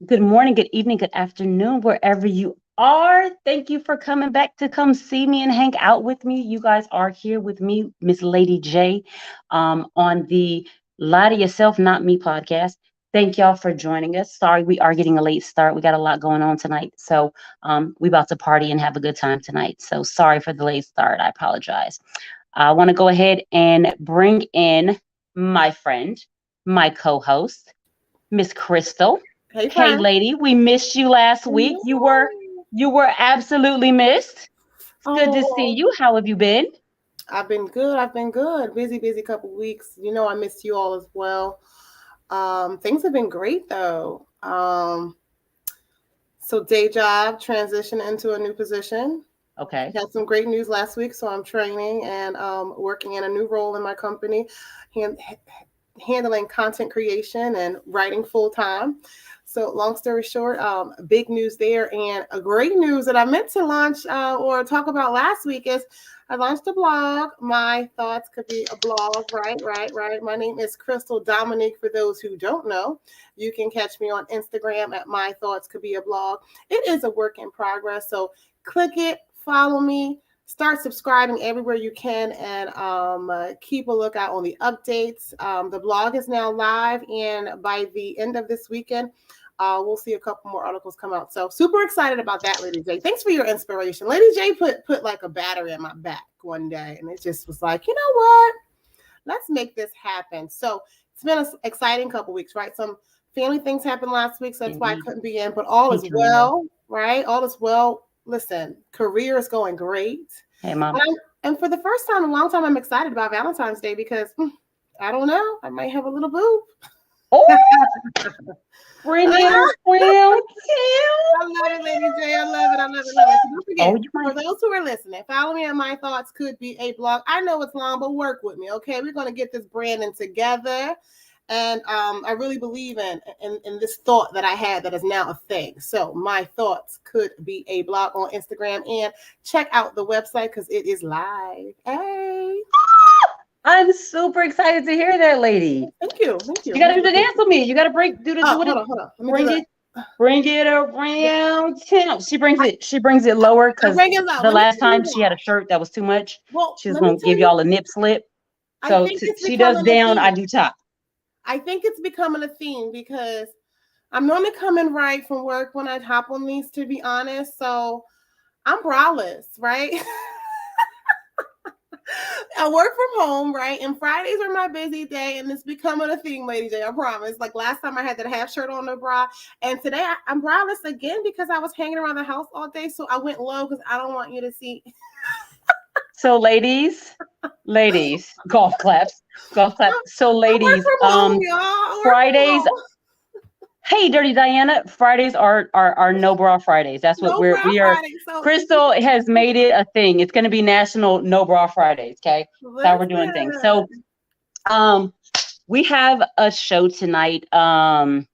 Good morning, good evening, good afternoon, wherever you are. Thank you for coming back to come see me and hang out with me. You guys are here with me, Miss Lady J, on the Lie to Yourself, Not Me podcast. Thank y'all for joining us. Sorry, we are getting a late start. We got a lot going on tonight. So we about to party and have a good time tonight. So sorry for the late start. I apologize. I want to go ahead and bring in my friend, my co-host, Miss Crystal. Hey, Hey, friend. lady, we missed you last week. You were absolutely missed. It's good to see Oh, you. How have you been? I've been good. I've been good. Busy couple weeks. You know, I missed you all as well. Things have been great though. So day job transition into a new position. Okay. Had some great news last week, so I'm training and working in a new role in my company, hand, handling content creation and writing full time. So, long story short, big news there, and a great news that I meant to launch or talk about last week is I launched a blog. My thoughts could be a blog, right. My name is Crystal Dominique. For those who don't know, you can catch me on Instagram at My Thoughts Could Be a Blog. It is a work in progress, so click it, follow me, start subscribing everywhere you can, and keep a lookout on the updates. The blog is now live, and by the end of this weekend, we'll see a couple more articles come out. So super excited about that, Lady J. Thanks for your inspiration. Lady J put like a battery in my back one day, and it just was like, you know what? Let's make this happen. So it's been an exciting couple weeks, right? Some family things happened last week, so that's why I Indeed. couldn't be in. But all Hey, is Tamara. well, right? All is well. Listen, career is going great. Hey, mom. And, and for the first time in a long time, I'm excited about Valentine's Day because I don't know, I might have a little boob. Oh, bring it around I love it, Lady J. I love it. I love it. Love it. So don't Oh, forget, you might. for those who are listening, follow me on My Thoughts Could Be a Blog. I know it's long, but work with me, okay? We're going to get this branding together. And I really believe in this thought that I had that is now a thing. So My Thoughts Could Be a Blog on Instagram. And check out the website because it is live. Hey. I'm super excited to hear that, lady. Thank you. Thank you. You got to Thank do you. the dance with me. You got to break, Oh, do it. hold on. Let me do Bring that. it, bring it around town. She brings it lower I because bring it low. the Let me last tell you time she why. had a shirt that was too much. Well, She was let me gonna tell give you. y'all a nip slip. I So think it's she does becoming a down, I theme. do top. I think it's becoming a theme because I'm normally coming right from work when I hop on these, to be honest. So I'm braless, right? I work from home, right? And Fridays are my busy day, and it's becoming a theme, Lady J. I promise. Like last time I had that half shirt on, no bra. And today I'm braless again because I was hanging around the house all day. So I went low because I don't want you to see. So ladies, golf claps, golf clap. So I work ladies, from home, y'all. I work from Fridays. home. Hey, Dirty Diana, Fridays are no bra Fridays. That's what No we're bra we are. Friday. So Crystal has made it a thing. It's going to be National No Bra Fridays. Okay, that's how we're doing things. So, listen. um, we have a show tonight. I'm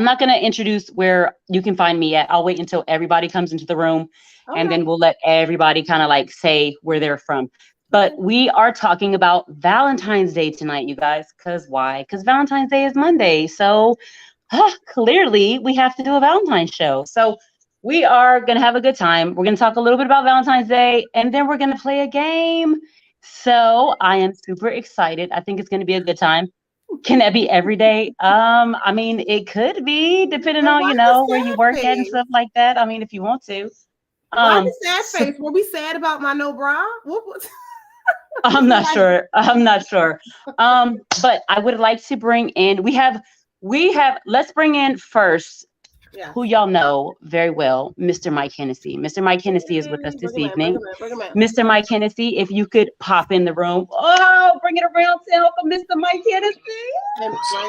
not going to introduce where you can find me at. I'll wait until everybody comes into the room, and Okay. then we'll let everybody kind of like say where they're from. But Okay. we are talking about Valentine's Day tonight, you guys. Because why? Because Valentine's Day is Monday. So clearly we have to do a Valentine's show. So we are going to have a good time. We're going to talk a little bit about Valentine's Day, and then we're going to play a game. So I am super excited. I think it's going to be a good time. Can that be every day? I mean, it could be depending And on, why the where you sad work at and face? stuff like that. I mean, if you want to. Why the Um, sad so, face? Were we sad about my no bra? What I'm not like, sure. I'm not sure. But I would like to bring in, let's bring in first yes. who y'all know very well, Mr. Mike Hennessy. Mr. Mike Hennessy is with us Yay. this Bring him in, bring evening. him in, bring him in. Mr. Mike Hennessy, if you could pop in the room. Oh, bring it around town for Mr. Mike Hennessy. And What's up,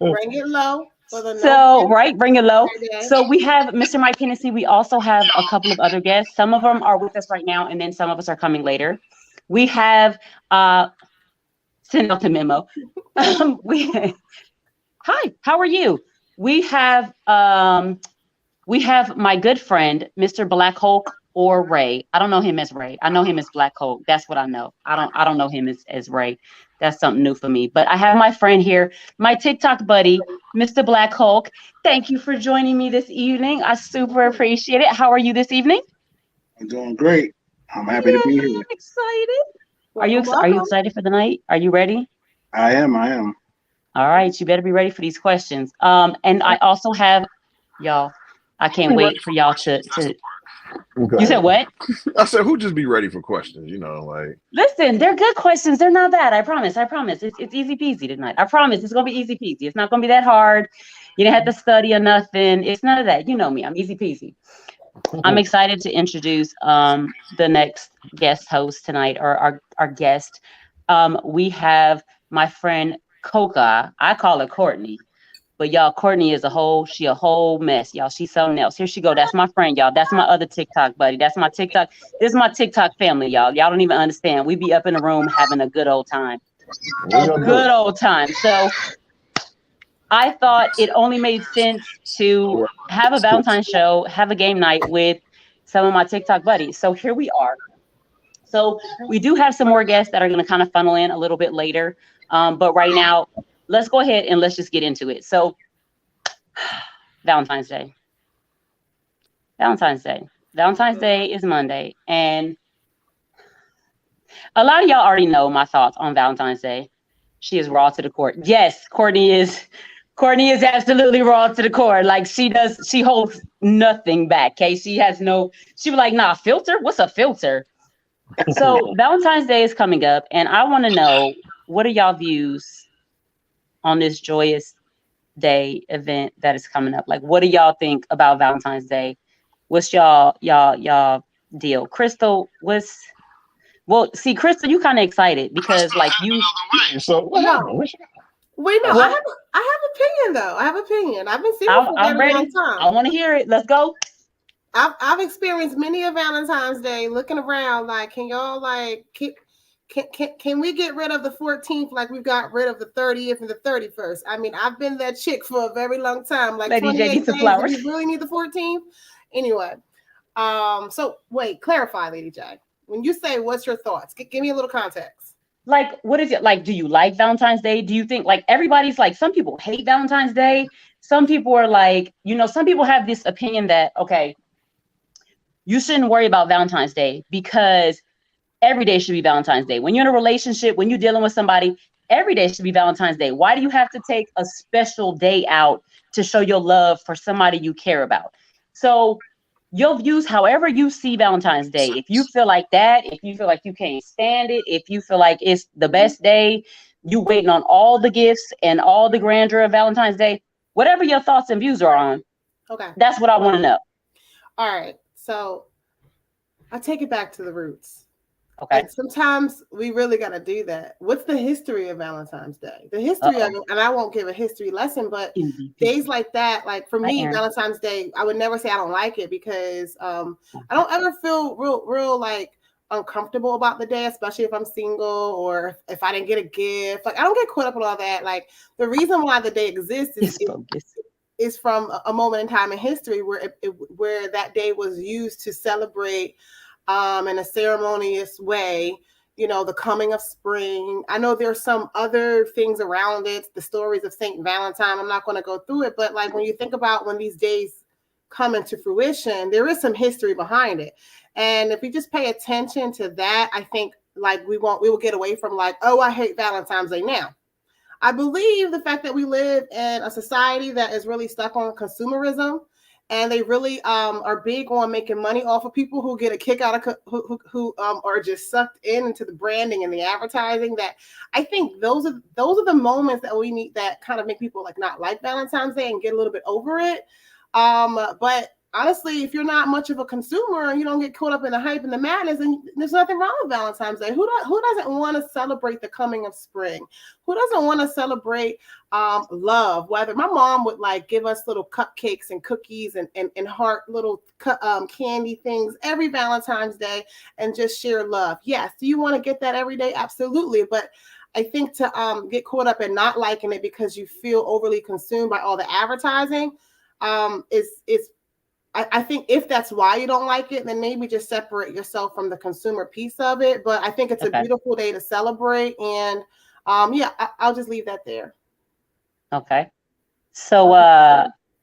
y'all? bring it low for the no So, right, bring it low. Friday. So we have Mr. Mike Hennessy. We also have a couple of other guests. Some of them are with us right now, and then some of us are coming later. We have send out the memo. We Hi, how are you? We have my good friend, Mr. Black Hulk or Ray. I don't know him as Ray. I know him as Black Hulk. That's what I know. I don't know him as Ray. That's something new for me. But I have my friend here, my TikTok buddy, Mr. Black Hulk. Thank you for joining me this evening. I super appreciate it. How are you this evening? I'm doing great. I'm happy to Yeah, be here. I'm excited. Welcome, Are you welcome. excited for the night? Are you ready? I am. All right, you better be ready for these questions. And I also have y'all. I can't Be ready wait for for y'all questions. That's to. the part. Go You said ahead. what? I said, who just be ready for questions? Like Listen, they're good questions. They're not bad. I promise. I promise. It's easy peasy tonight. I promise. It's gonna be easy peasy. It's not gonna be that hard. You didn't have to study or nothing. It's none of that. You know me. I'm easy peasy. I'm excited to introduce the next guest host tonight, or our guest. We have my friend Coca. I call her Courtney. But y'all, Courtney is she a whole mess, y'all. She's something else. Here she go. That's my friend, y'all. That's my other TikTok buddy. That's my TikTok. This is my TikTok family, y'all. Y'all don't even understand. We be up in the room having a good old time. we gonna do Good it. old time. So I thought it only made sense to have a Valentine's show, have a game night with some of my TikTok buddies. So here we are. So we do have some more guests that are going to kind of funnel in a little bit later. But right now, let's go ahead and let's just get into it. So Valentine's Day. Valentine's Day. Valentine's Day is Monday. And a lot of y'all already know my thoughts on Valentine's Day. She is raw to the core. Yes, Courtney is absolutely raw to the core. Like she holds nothing back. Okay. She be like, nah, filter? What's a filter? So Valentine's Day is coming up, and I want to know, what are y'all views on this joyous day event that is coming up? Like, what do y'all think about Valentine's Day? What's y'all deal? Crystal, see, Crystal, you kind of excited because Crystal like headed you another way. So what No. happened? Wait, no, What? I have opinion though. I have opinion. I've been single for a I'm very ready. long time. I want to hear it. Let's go. I've experienced many a Valentine's Day looking around like, can y'all like can we get rid of the 14th like we've got rid of the 30th and the 31st? I mean, I've been that chick for a very long time. Like LadyJ 28 needs some days, flowers. do we really need the 14th? Anyway, so wait, clarify, LadyJ. When you say what's your thoughts, give me a little context. Like, what is it like? Do you like Valentine's Day? Do you think like everybody's like, some people hate Valentine's Day? Some people are like, some people have this opinion that, okay, you shouldn't worry about Valentine's Day because every day should be Valentine's Day. When you're in a relationship, when you're dealing with somebody, every day should be Valentine's Day. Why do you have to take a special day out to show your love for somebody you care about? So your views, however you see Valentine's Day, if you feel like that, if you feel like you can't stand it, if you feel like it's the best day, you waiting on all the gifts and all the grandeur of Valentine's Day, whatever your thoughts and views are on, Okay, that's what I want to know. All right, so I take it back to the roots. Okay. Like sometimes we really got to do that. What's the history of Valentine's Day? The history of it, and I won't give a history lesson, but days like that, like for me, Valentine's Day, I would never say I don't like it because I don't ever feel real like uncomfortable about the day, especially if I'm single or if I didn't get a gift. Like I don't get caught up in all that. Like the reason why the day exists is from a moment in time in history where where that day was used to celebrate in a ceremonious way, the coming of spring. I know there's some other things around it, the stories of Saint Valentine. I'm not going to go through it, but like when you think about when these days come into fruition, there is some history behind it. And if we just pay attention to that, I think like we will get away from like, oh, I hate Valentine's Day now. I believe the fact that we live in a society that is really stuck on consumerism, and they really are big on making money off of people who get a kick out of who are just sucked into the branding and the advertising. That I think those are the moments that we need that kind of make people like not like Valentine's Day and get a little bit over it. But honestly, if you're not much of a consumer and you don't get caught up in the hype and the madness, then there's nothing wrong with Valentine's Day. Who doesn't want to celebrate the coming of spring? Who doesn't want to celebrate love? Whether my mom would like give us little cupcakes and cookies and heart little candy things every Valentine's Day and just share love. Yes. Do you want to get that every day? Absolutely. But I think to get caught up in not liking it because you feel overly consumed by all the advertising is I think if that's why you don't like it, then maybe just separate yourself from the consumer piece of it. But I think it's a beautiful day to celebrate. And Yeah, I'll just leave that there. Okay. So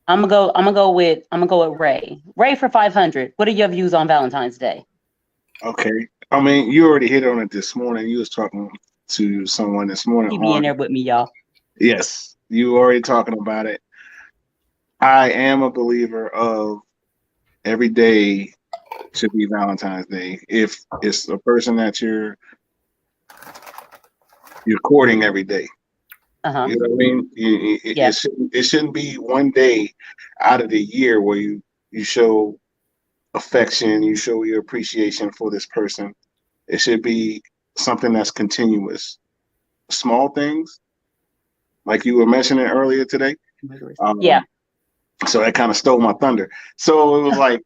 I'm gonna go with Ray. Ray for 500. What are your views on Valentine's Day? Okay. I mean, you already hit on it this morning. You was talking to someone this morning He be in on there with me, y'all. yes, you already talking about it. I am a believer of every day should be Valentine's Day. If it's a person that you're courting every day. Uh-huh. You know what I mean? Yeah. It shouldn't be one day out of the year where you show affection, you show your appreciation for this person. It should be something that's continuous. Small things, like you were mentioning earlier today. Yeah. So that kind of stole my thunder. So it was like,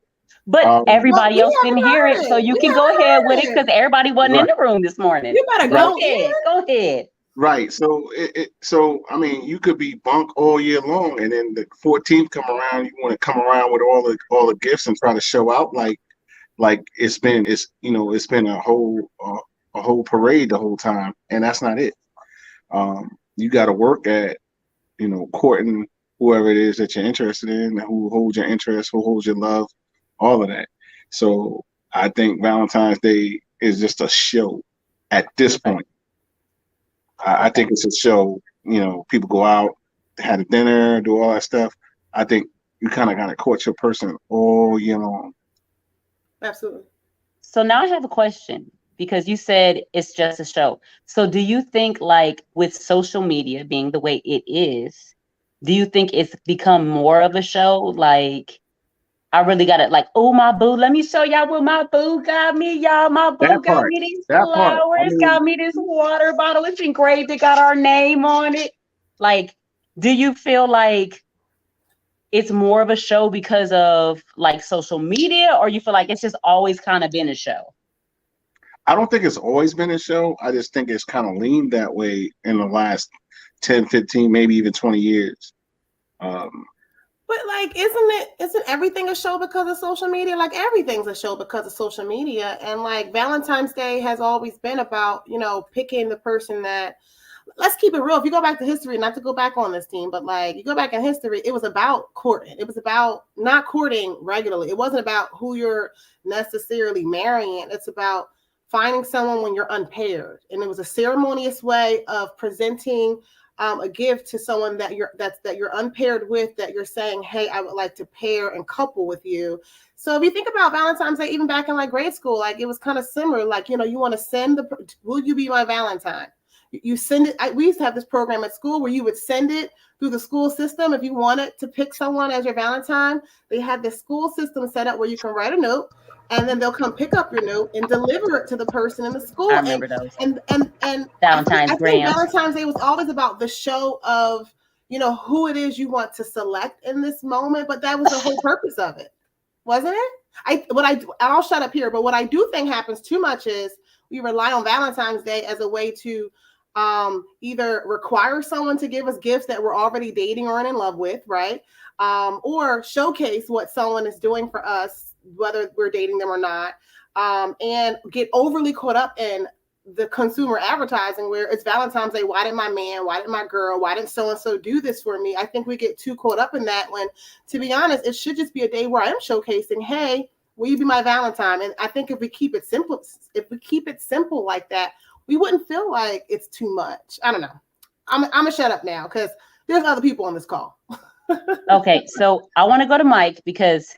But everybody else didn't hear heard it, so it. you We can go haven't ahead heard with it because everybody wasn't in the room this morning. You better Go go ahead. Go ahead. right. So so I mean, you could be bunk all year long, and then the 14th come around, you want to come around with all the gifts and try to show out like it's been a whole parade the whole time, and that's not it. You got to work at courting whoever it is that you're interested in, who holds your interest, who holds your love, all of that. So I think Valentine's Day is just a show at this point. I think it's a show. People go out, have a dinner, do all that stuff. I think you kind of got to court your person all year long. Absolutely. So now I have a question because you said it's just a show. So do you think like with social media being the way it is, do you think it's become more of a show? Like I really got it like, oh my boo, let me show y'all what my boo got me, y'all. My boo That got part, me these that part. I flowers, mean, got me this water bottle. It's engraved, it got our name on it. Like, do you feel like it's more of a show because of like social media, or you feel like it's just always kind of been a show? I don't think it's always been a show. I just think it's kind of leaned that way in the last 10, 15, maybe even 20 years. But like, isn't everything a show because of social media? Like everything's a show because of social media. And like Valentine's Day has always been about, picking the person that, let's keep it real. If you go back to history, not to go back on this team, but like you go back in history, it was about courting. It was about not courting regularly. It wasn't about who you're necessarily marrying. It's about finding someone when you're unpaired. And it was a ceremonious way of presenting a gift to someone that you're unpaired with, that you're saying, hey, I would like to pair and couple with you. So if you think about Valentine's Day, even back in like grade school, like it was kind of similar. Like, you want to send will you be my Valentine? You send it. We used to have this program at school where you would send it through the school system. If you wanted to pick someone as your Valentine, they had this school system set up where you can write a note, and then they'll come pick up your note and deliver it to the person in the school. I remember those. And Valentine's I think Valentine's Day was always about the show of, who it is you want to select in this moment. But that was the whole purpose of it, wasn't it? I'll shut up here. But what I do think happens too much is we rely on Valentine's Day as a way to either require someone to give us gifts that we're already dating or in love with, right? Or showcase what someone is doing for us, whether we're dating them or not, and get overly caught up in the consumer advertising where it's Valentine's Day. Why didn't my man, why didn't my girl, why didn't so-and-so do this for me? I think we get too caught up in that when, to be honest, it should just be a day where I am showcasing, hey, will you be my Valentine? And I think if we keep it simple like that, we wouldn't feel like it's too much. I don't know. I'm gonna shut up now because there's other people on this call. Okay, so I want to go to Mike because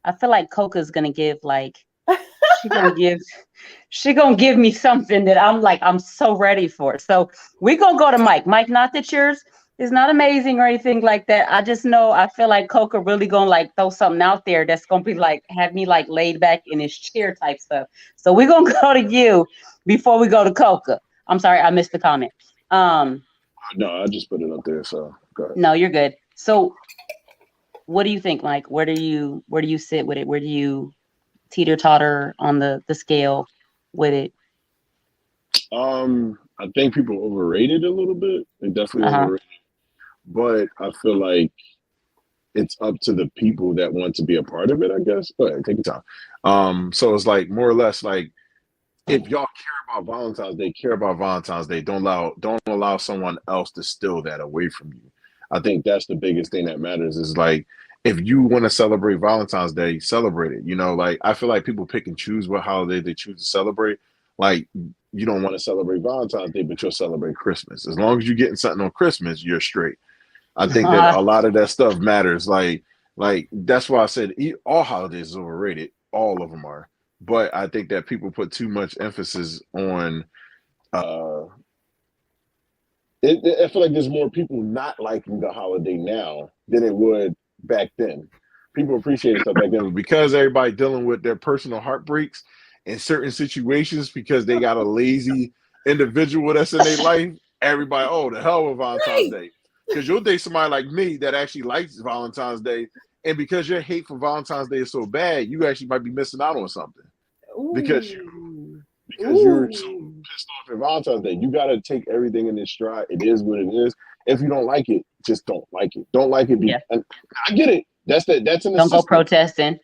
I feel like Coca's gonna give she gonna give me something that I'm so ready for. So we're gonna go to Mike. Mike, not that yours is not amazing or anything like that. I just know I feel like Coca really gonna like throw something out there that's gonna be like have me like laid back in his chair type stuff. So we're gonna go to you before we go to Coca. I'm sorry, I missed the comment. No, I just put it up there. So go ahead. No, you're good. So what do you think, Mike? Where do you sit with it? Where do you teeter-totter on the scale with it? I think people overrated a little bit. They definitely overrated. But I feel like it's up to the people that want to be a part of it, I guess. Go ahead, take your time. So it's like more or less like if y'all care about Valentine's Day, care about Valentine's Day. Don't allow someone else to steal that away from you. I think that's the biggest thing that matters is like if you want to celebrate Valentine's Day, celebrate it. You know, like I feel like people pick and choose what holiday they choose to celebrate. Like you don't want to celebrate Valentine's Day, but you'll celebrate Christmas. As long as you're getting something on Christmas, you're straight. I think that a lot of that stuff matters. Like that's why I said all holidays is overrated. All of them are. But I think that people put too much emphasis on I feel like there's more people not liking the holiday now than it would back then. People appreciated stuff back then, but because everybody dealing with their personal heartbreaks in certain situations because they got a lazy individual that's in their life, everybody, oh, the hell with Valentine's Day. Because you'll date somebody like me that actually likes Valentine's Day, and because your hate for Valentine's Day is so bad, you actually might be missing out on something. Because you're so pissed off at Valentine's Day. You got to take everything in this stride. It is what it is. If you don't like it, just don't like it. Don't like it. And I get it. That's an Don't go protesting.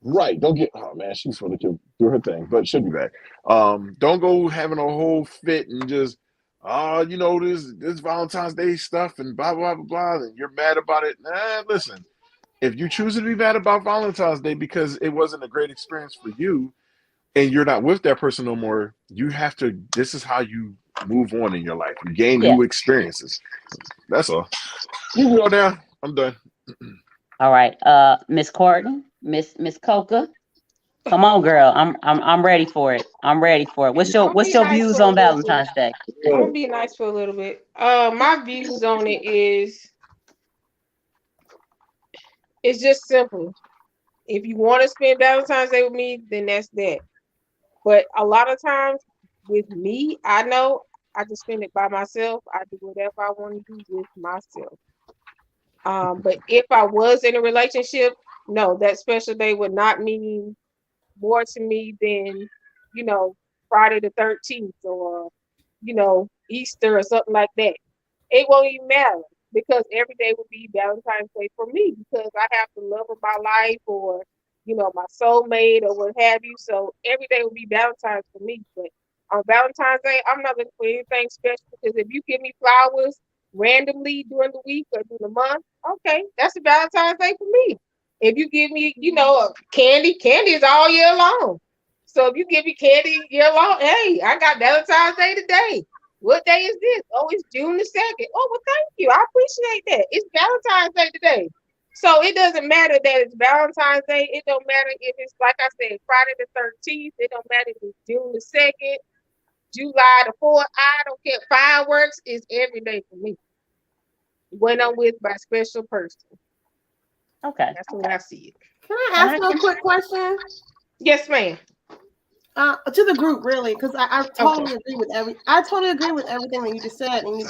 Right. Don't get, oh man, she's supposed to do her thing, but she'll be back. Don't go having a whole fit and just, this Valentine's Day stuff and blah, blah, blah, blah, and you're mad about it. Nah, listen, if you choose to be mad about Valentine's Day because it wasn't a great experience for you, and you're not with that person no more, you have to, this is how you move on in your life. You gain new experiences. That's all. You go down. I'm done. All right. Miss Corton, Miss Coca. Come on, girl. I'm ready for it. I'm ready for it. What's your views on Valentine's Day? I'm gonna be nice for a little bit. My views on it is it's just simple. If you want to spend Valentine's Day with me, then that's that. But a lot of times with me, I know I just spend it by myself. I do whatever I want to do with myself. But if I was in a relationship, no, that special day would not mean more to me than, Friday the 13th or, Easter or something like that. It won't even matter because every day would be Valentine's Day for me because I have the love of my life or my soulmate or what have you. So every day will be Valentine's for me. But on Valentine's Day, I'm not looking for anything special because if you give me flowers randomly during the week or during the month, okay, that's a Valentine's Day for me. If you give me, candy is all year long. So if you give me candy year long, hey, I got Valentine's Day today. What day is this? Oh, it's June the 2nd. Oh, well, thank you. I appreciate that. It's Valentine's Day today. So it doesn't matter that it's Valentine's Day. It don't matter if it's, like I said, Friday the 13th. It don't matter if it's June the 2nd, July the 4th. I don't care. Fireworks is every day for me. When I'm with my special person. Okay. That's the way I see it. Can I ask you a quick question? Yes, ma'am. To the group, really, because I totally agree with everything that you just said, and you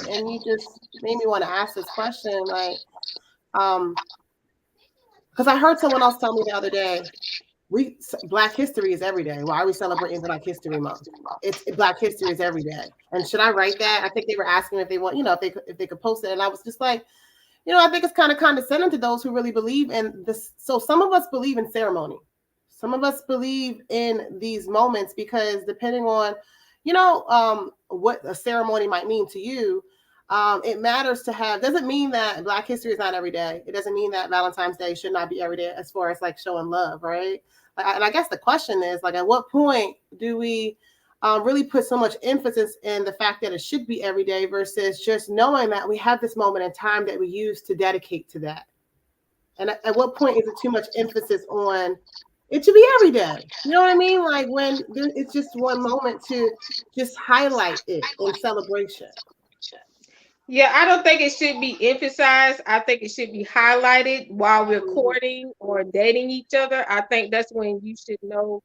just made me want to ask this question, like, because I heard someone else tell me the other day, Black History is every day. Why are we celebrating Black History Month? It's Black History is every day. And should I write that? I think they were asking if they want, if they could post it, and I was just like, I think it's kind of condescending to those who really believe in this. So some of us believe in ceremony. Some of us believe in these moments because depending on, what a ceremony might mean to you, it matters to have, doesn't mean that Black History is not every day. It doesn't mean that Valentine's Day should not be every day as far as like showing love, right? And I guess the question is like, at what point do we really put so much emphasis in the fact that it should be every day versus just knowing that we have this moment in time that we use to dedicate to that? And at what point is it too much emphasis on it should be every day? You know what I mean? Like when it's just one moment to just highlight it in celebration. Yeah, I don't think it should be emphasized. I think it should be highlighted while we're courting or dating each other. I think that's when you should know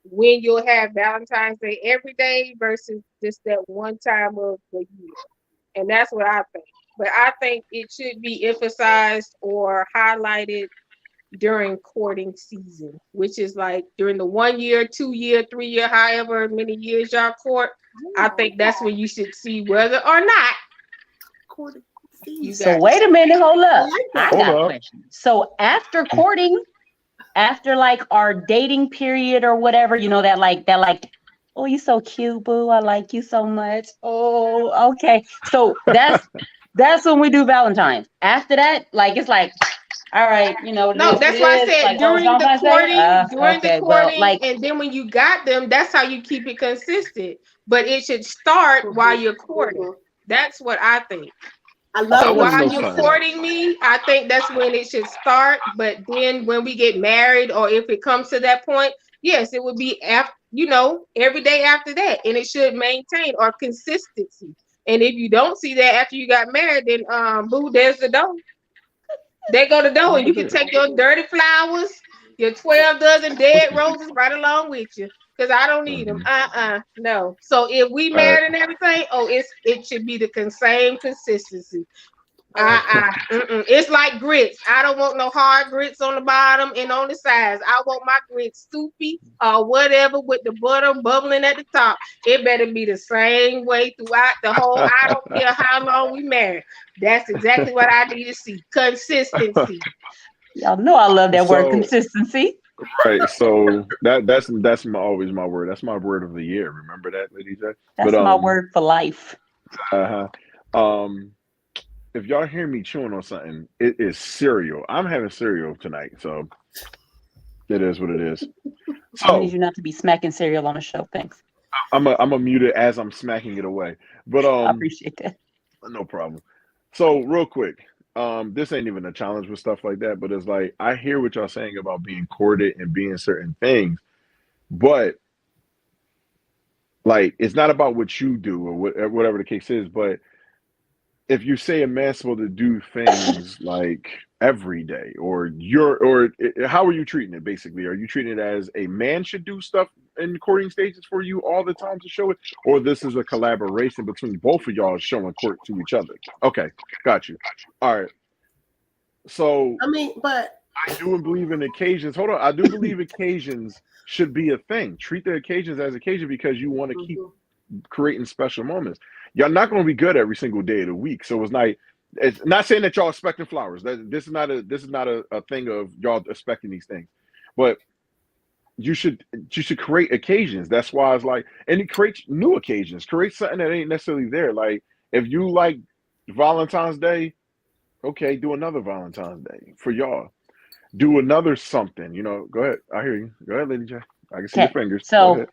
when you'll have Valentine's Day every day versus just that one time of the year. And that's what I think. But I think it should be emphasized or highlighted during courting season, which is like during the 1 year, 2 year, 3 year, however many years y'all court. I think that's when you should see whether or not. So wait a minute, hold up. I got a question. So after courting, after like our dating period or whatever, that Oh, you so cute, boo. I like you so much. Oh, okay. So that's when we do Valentine's. After that, like it's like, all right, you know, it No, is what that's it why I is. said Like, oh, it's Valentine's Day. during the Okay. Well, courting, like, and then when you got them, that's how you keep it consistent. But it should start while you're courting. That's what I think. I I love So when want to while know you something. courting me, I think that's when it should start. But then when we get married, or if it comes to that point, yes, it would be after, every day after that, and it should maintain or consistency. And if you don't see that after you got married, then boo, there's the door. They go to the door, and you can take your dirty flowers, your 12 dozen dead roses right along with you. Because I don't need them. No. So if we All right. married and everything, it should be the same consistency. It's like grits. I don't want no hard grits on the bottom and on the sides. I want my grits soupy or whatever with the butter bubbling at the top. It better be the same way throughout the whole. I don't care how long we married. That's exactly what I need to see. Consistency. y'all know I love that word So consistency. right, so that's always my word. That's my word of the year. Remember that, LadyJ? But That's my word for life. uh-huh. Um, if y'all hear me chewing on something, it is cereal. I'm having cereal tonight, so it is what it is. I'm gonna need So you not to be smacking cereal on the show. Thanks. I'm a mute it as I'm smacking it away. But I appreciate that. no problem. So real quick, this ain't even a challenge with stuff like that, but it's like I hear what y'all saying about being courted and being certain things, but like it's not about what you do or whatever the case is, but if you say a man's supposed to do things like every day, how are you treating it basically? Are you treating it as a man should do stuff in courting stages for you all the time to show it, or this is a collaboration between both of y'all showing court to each other? Okay, got you. All right. So I mean, but I do believe in occasions. Hold on, I do believe occasions should be a thing. Treat the occasions as occasion because you want to keep creating special moments. Y'all not going to be good every single day of the week, so it's not saying that y'all expecting flowers. This is not a thing of y'all expecting these things, but you should create occasions. That's why it's like, and it creates new occasions. Create something that ain't necessarily there. Like if you like Valentine's Day, okay, do another Valentine's Day for y'all. Do another something. Go ahead. I hear you. Go ahead, Lady J. I can see your Okay. fingers. Go So ahead.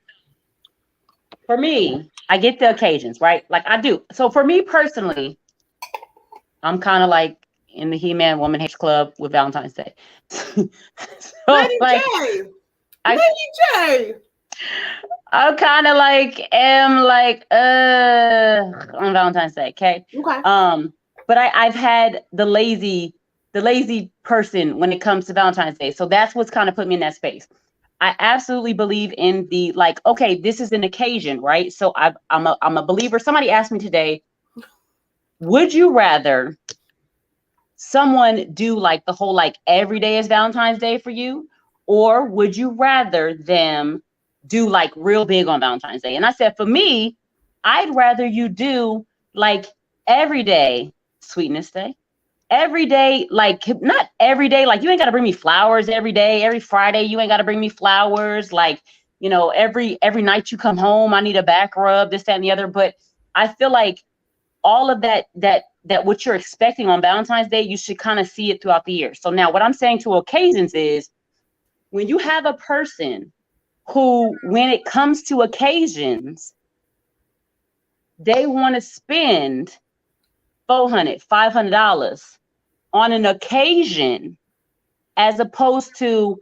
for me, I get the occasions, right? Like I do. So for me personally, I'm kind of like in the He-Man Woman Hates Club with Valentine's Day. So Lady like J, I Lady J. I kind of like am like on Valentine's Day, okay? Okay. But I've had the lazy person when it comes to Valentine's Day. So that's what's kind of put me in that space. I absolutely believe in the like, okay, this is an occasion, right? So I'm a believer. Somebody asked me today, would you rather someone do like the whole like every day is Valentine's Day for you, or would you rather them do like real big on Valentine's Day? And I said, for me, I'd rather you do like every day Sweetness Day. Every day, like not every day, like you ain't got to bring me flowers every day. Every Friday, you ain't got to bring me flowers. Like, every night you come home, I need a back rub, this, that, and the other. But I feel like all of that what you're expecting on Valentine's Day, you should kind of see it throughout the year. So now what I'm saying to occasions is when you have a person who, when it comes to occasions, they want to spend $400, $500 on an occasion, as opposed to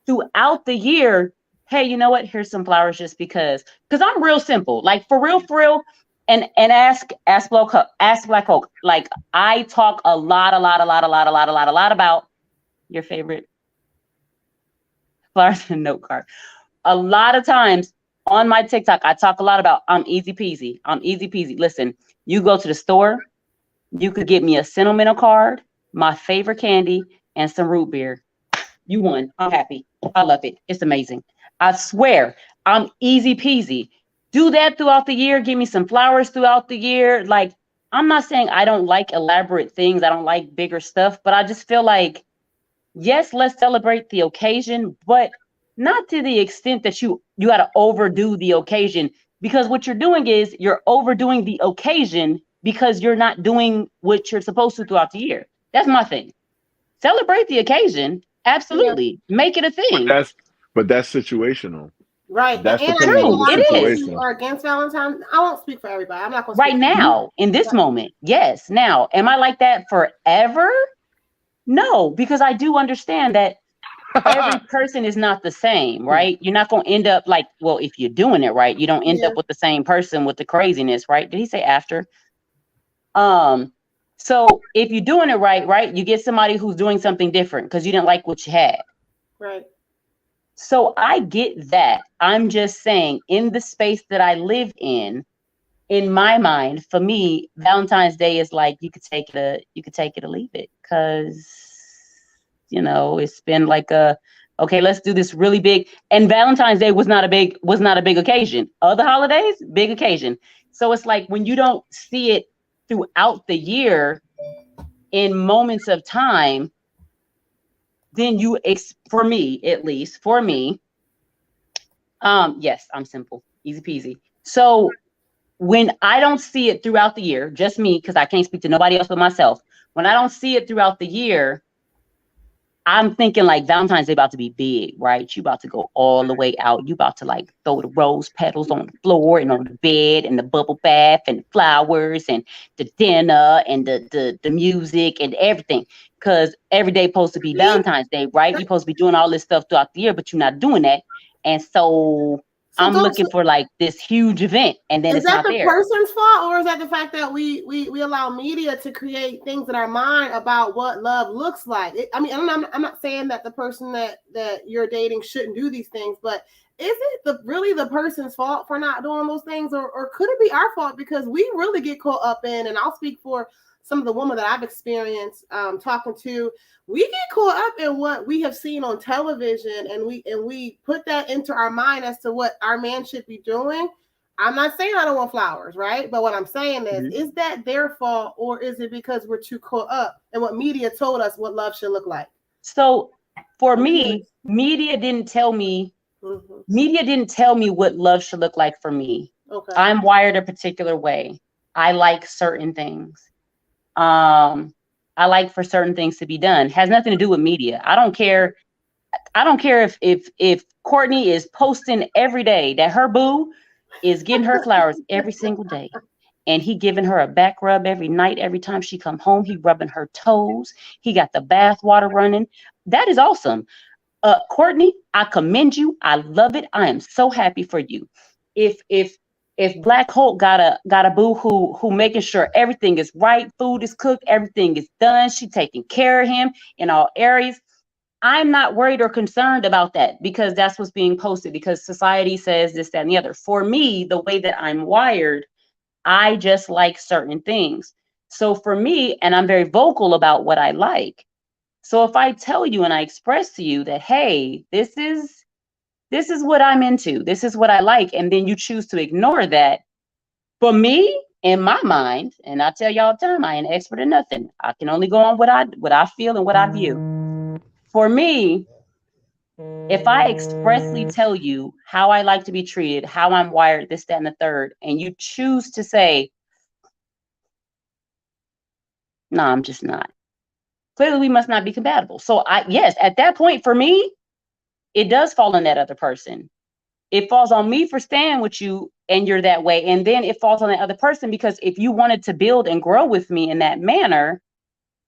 throughout the year, hey, you know what? Here's some flowers just because I'm real simple. Like for real. And ask Black Hulk. Like I talk a lot about your favorite flowers and note card. A lot of times on my TikTok, I talk a lot about I'm easy peasy. I'm easy peasy. Listen, you go to the store, you could get me a sentimental card, my favorite candy, and some root beer. You won. I'm happy. I love it. It's amazing. I swear, I'm easy peasy. Do that throughout the year. Give me some flowers throughout the year. Like, I'm not saying I don't like elaborate things. I don't like bigger stuff, but I just feel like, yes, let's celebrate the occasion, but not to the extent that you got to overdo the occasion, because what you're doing is you're overdoing the occasion because you're not doing what you're supposed to throughout the year. That's my thing. Celebrate the occasion. Absolutely. Make it a thing. But that's situational. Right. That's And I depending think a on the lot of people who situation. are against Valentine's, I won't speak for everybody. I'm not going to Right now, in this moment, yes. Now, am I like that forever? No, because I do understand that every person is not the same, right? You're not going to end up like, well, if you're doing it right, you don't end up with the same person with the craziness, right? Did he say after? So if you're doing it right, you get somebody who's doing something different because you didn't like what you had. Right. So I get that. I'm just saying, in the space that I live in my mind, for me, Valentine's Day is like you could take it or leave it, because it's been like okay, let's do this really big. And Valentine's Day was not a big occasion. Other holidays, big occasion. So it's like when you don't see it throughout the year in moments of time, then for me, at least for me, yes, I'm simple, easy peasy. So when I don't see it throughout the year, just me, because I can't speak to nobody else but myself. When I don't see it throughout the year, I'm thinking like Valentine's Day about to be big, right? You about to go all the way out. You about to like throw the rose petals on the floor and on the bed and the bubble bath and the flowers and the dinner and the music and everything. Because every day supposed to be Valentine's Day, right? You're supposed to be doing all this stuff throughout the year, but you're not doing that. And so I'm looking for like this huge event, and then it's not there. Is that the person's fault, or is that the fact that we allow media to create things in our mind about what love looks like? I'm not saying that the person that you're dating shouldn't do these things, but is it really the person's fault for not doing those things, or could it be our fault because we really get caught up in? And I'll speak for some of the women that I've experienced talking to. We get caught up in what we have seen on television, and we put that into our mind as to what our man should be doing. I'm not saying I don't want flowers, right? But what I'm saying is that their fault, or is it because we're too caught up in what media told us what love should look like? So for me, media didn't tell me what love should look like for me. Okay. I'm wired a particular way. I like certain things. I like for certain things to be done. Has nothing to do with media. I don't care if Courtney is posting every day that her boo is getting her flowers every single day, and he giving her a back rub every night. Every time she come home, he rubbing her toes. He got the bath water running. That is awesome. Courtney, I commend you. I love it. I am so happy for you. If Black Hulk got a boo who making sure everything is right, food is cooked, everything is done, she taking care of him in all areas, I'm not worried or concerned about that, because that's what's being posted, because society says this, that, and the other. For me, the way that I'm wired, I just like certain things. So for me, and I'm very vocal about what I like. So if I tell you and I express to you that, hey, this is what I'm into, this is what I like, and then you choose to ignore that, for me, in my mind, and I tell y'all all the time, I ain't an expert in nothing. I can only go on what I feel and what I view. For me, if I expressly tell you how I like to be treated, how I'm wired, this, that, and the third, and you choose to say, no, I'm just not, clearly we must not be compatible. So yes, at that point, for me, it does fall on that other person. It falls on me for staying with you and you're that way. And then it falls on the other person, because if you wanted to build and grow with me in that manner,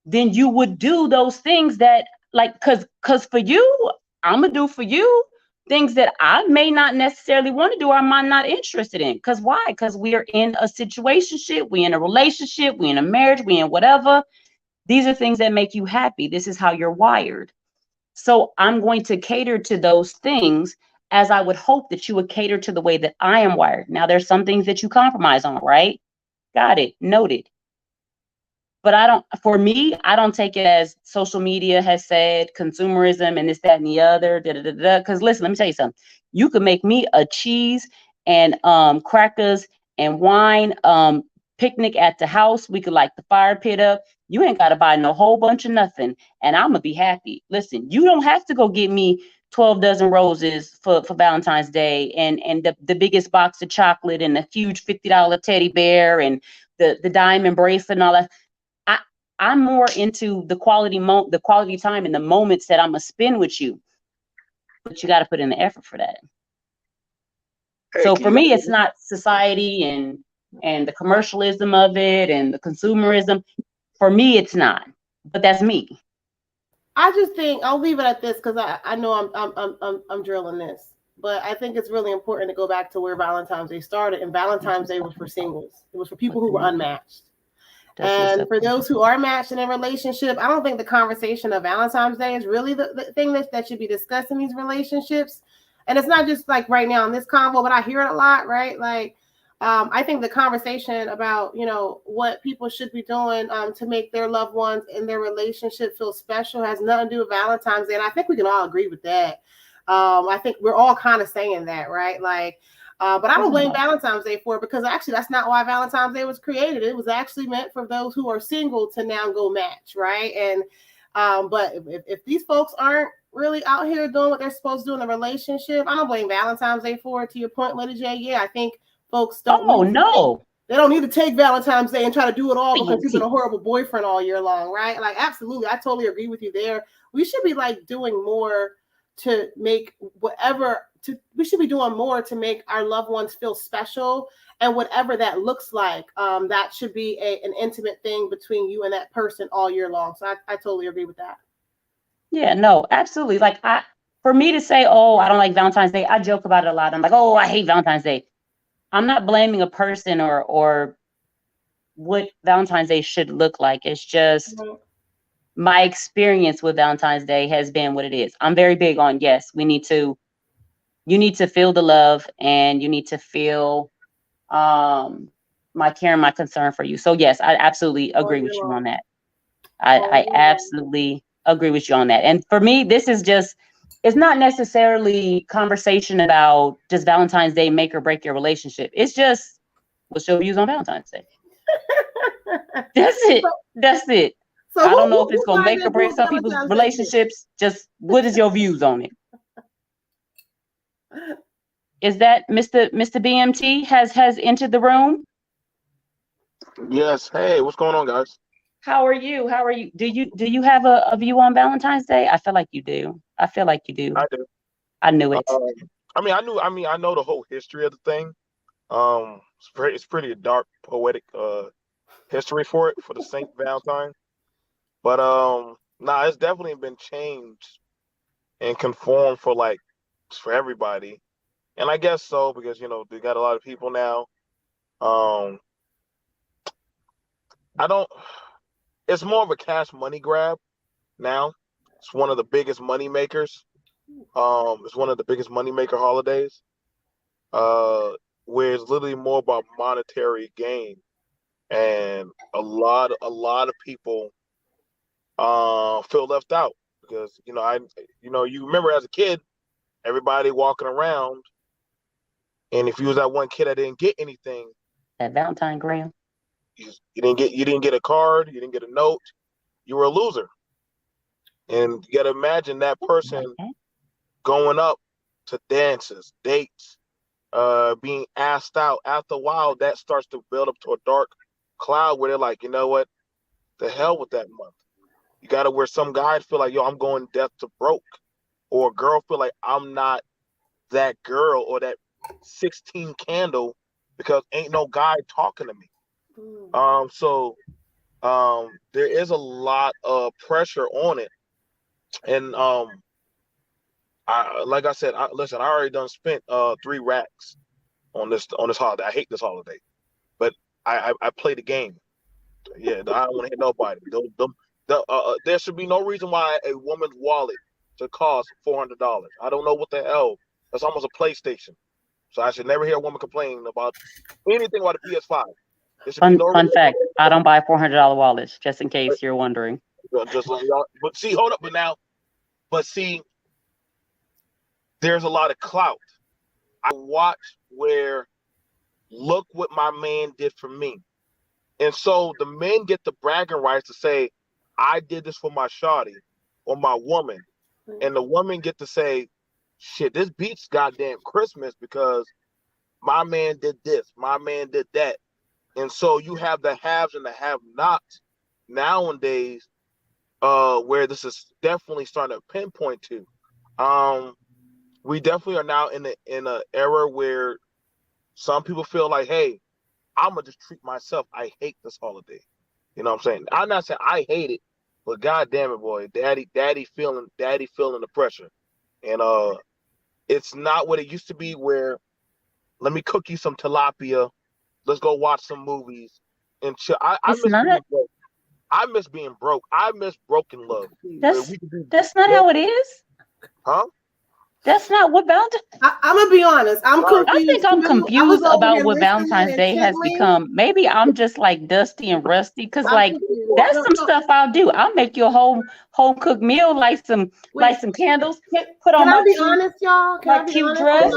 then you would do those things that, like, cause for you, I'm gonna do for you things that I may not necessarily want to do or I'm not interested in. Cause why? Because we are in a situationship, we in a relationship, we in a marriage, we in whatever. These are things that make you happy. This is how you're wired. So I'm going to cater to those things as I would hope that you would cater to the way that I am wired. Now, there's some things that you compromise on, right? Got it. Noted. But for me, I don't take it as social media has said, consumerism and this, that, and the other, Because listen, let me tell you something. You could make me a cheese and crackers and wine picnic at the house. We could light the fire pit up. You ain't got to buy no whole bunch of nothing, and I'm going to be happy. Listen, you don't have to go get me 12 dozen roses for Valentine's Day, and the biggest box of chocolate and a huge $50 teddy bear and the diamond bracelet and all that. I'm more into the quality time and the moments that I'm gonna spend with you. But you got to put in the effort for that. Hey, So can for you me, it's not society and the commercialism of it and the consumerism. For me, it's not. But that's me. I just think I'll leave it at this because I know I'm drilling this, but I think it's really important to go back to where Valentine's Day started. And Valentine's Day was for singles. It was for people who were unmatched. And for those who are matched in a relationship, I don't think the conversation of Valentine's Day is really the thing that should be discussed in these relationships. And it's not just like right now in this convo, but I hear it a lot, right? Like, I think the conversation about, you know, what people should be doing to make their loved ones in their relationship feel special has nothing to do with Valentine's Day. And I think we can all agree with that. I think we're all kind of saying that, right? Like, but I don't blame Valentine's Day for it, because actually that's not why Valentine's Day was created. It was actually meant for those who are single to now go match, right? And but if these folks aren't really out here doing what they're supposed to do in the relationship, I don't blame Valentine's Day for it. To your point, LadyJ, yeah, I think folks don't. They don't need to take Valentine's Day and try to do it all because you've been a horrible boyfriend all year long, right? Like, absolutely, I totally agree with you there. We should be like doing more to make we should be doing more to make our loved ones feel special, and whatever that looks like, that should be an intimate thing between you and that person all year long. So I totally agree with that. Yeah, no, absolutely. Like, for me to say, oh, I don't like Valentine's Day, I joke about it a lot. I'm like, oh, I hate Valentine's Day. I'm not blaming a person or what Valentine's Day should look like. It's just my experience with Valentine's Day has been what it is. I'm very big on, yes, you need to feel the love, and you need to feel my care and my concern for you. So yes, I absolutely agree with you on that. I absolutely agree with you on that. And for me, this is just, it's not necessarily conversation about does Valentine's Day make or break your relationship. It's just, what's your views on Valentine's Day? That's it. That's it. So I don't know if it's gonna make or break some people's relationships. Just what is your views on it? Is that Mr. BMT has entered the room? Yes. Hey, what's going on, guys? How are you? Do you have a view on Valentine's Day? I feel like you do. I do. I knew it. I know the whole history of the thing. It's pretty dark, poetic history for the Saint Valentine. But it's definitely been changed and conformed for everybody. And I guess so, because they got a lot of people now. It's more of a cash money grab now. It's one of the biggest money makers. It's one of the biggest money maker holidays. Where it's literally more about monetary gain, and a lot of people feel left out, because you remember as a kid, everybody walking around, and if you was that one kid that didn't get anything, that Valentine gram, you didn't get a card, you didn't get a note, you were a loser. And you got to imagine that person going up to dances, dates, being asked out. After a while, that starts to build up to a dark cloud where they're like, you know what, the hell with that month. You got to where some guys feel like, yo, I'm going death to broke, or a girl feel like I'm not that girl or that 16 candle because ain't no guy talking to me. So there is a lot of pressure on it, and like I said, I already done spent 3 racks on this holiday. I hate this holiday, but I play the game. Yeah, I don't want to hit nobody. There should be no reason why a woman's wallet should cost $400. I don't know what the hell. That's almost a PlayStation. So I should never hear a woman complain about anything about a PS5. Fun fact: I don't buy $400 wallets, just in case you're wondering. Just like y'all. But see, hold up, but see, there's a lot of clout. I watch where, look what my man did for me. And so the men get the bragging rights to say, I did this for my shawty or my woman. And the woman get to say, shit, this beats goddamn Christmas because my man did this, my man did that. And so you have the haves and the have-nots nowadays, where this is definitely starting to pinpoint to. We definitely are now in an era where some people feel like, hey, I'm gonna just treat myself. I hate this holiday. You know what I'm saying? I'm not saying I hate it, but god damn it, boy, daddy feeling the pressure. And it's not what it used to be where let me cook you some tilapia, let's go watch some movies and chill. I It's miss not. being broke. I miss being broke. I miss broken love. That's not how it is. Huh? That's not what Valentine. I'm gonna be honest. I'm confused. I think I'm too. confused over about here what listening Valentine's Day has intently. become. Maybe I'm just like dusty and rusty because I'm like confused. that's No, some no. stuff I'll do. I'll make you a home cooked meal, light some candles, put on Can I my be cute, honest, y'all? Can I my be cute honest? dress.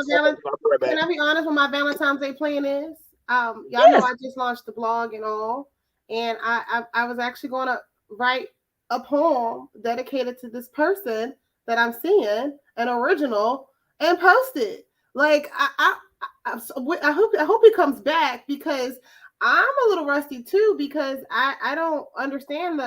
Can I be honest what my Valentine's Day plan is? Y'all know Yes. I just launched the blog and all, and I was actually going to write a poem dedicated to this person that I'm seeing, an original, and post it. Like I hope he comes back because I'm a little rusty too because I don't understand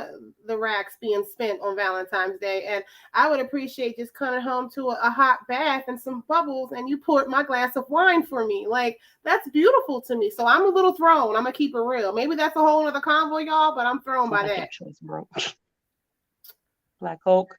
the racks being spent on Valentine's Day, and I would appreciate just coming home to a hot bath and some bubbles, and you poured my glass of wine for me. Like that's beautiful to me. So I'm a little thrown. I'm gonna keep it real. Maybe that's a whole other convo, y'all, but I'm thrown by that. Choice, bro. Black Coca.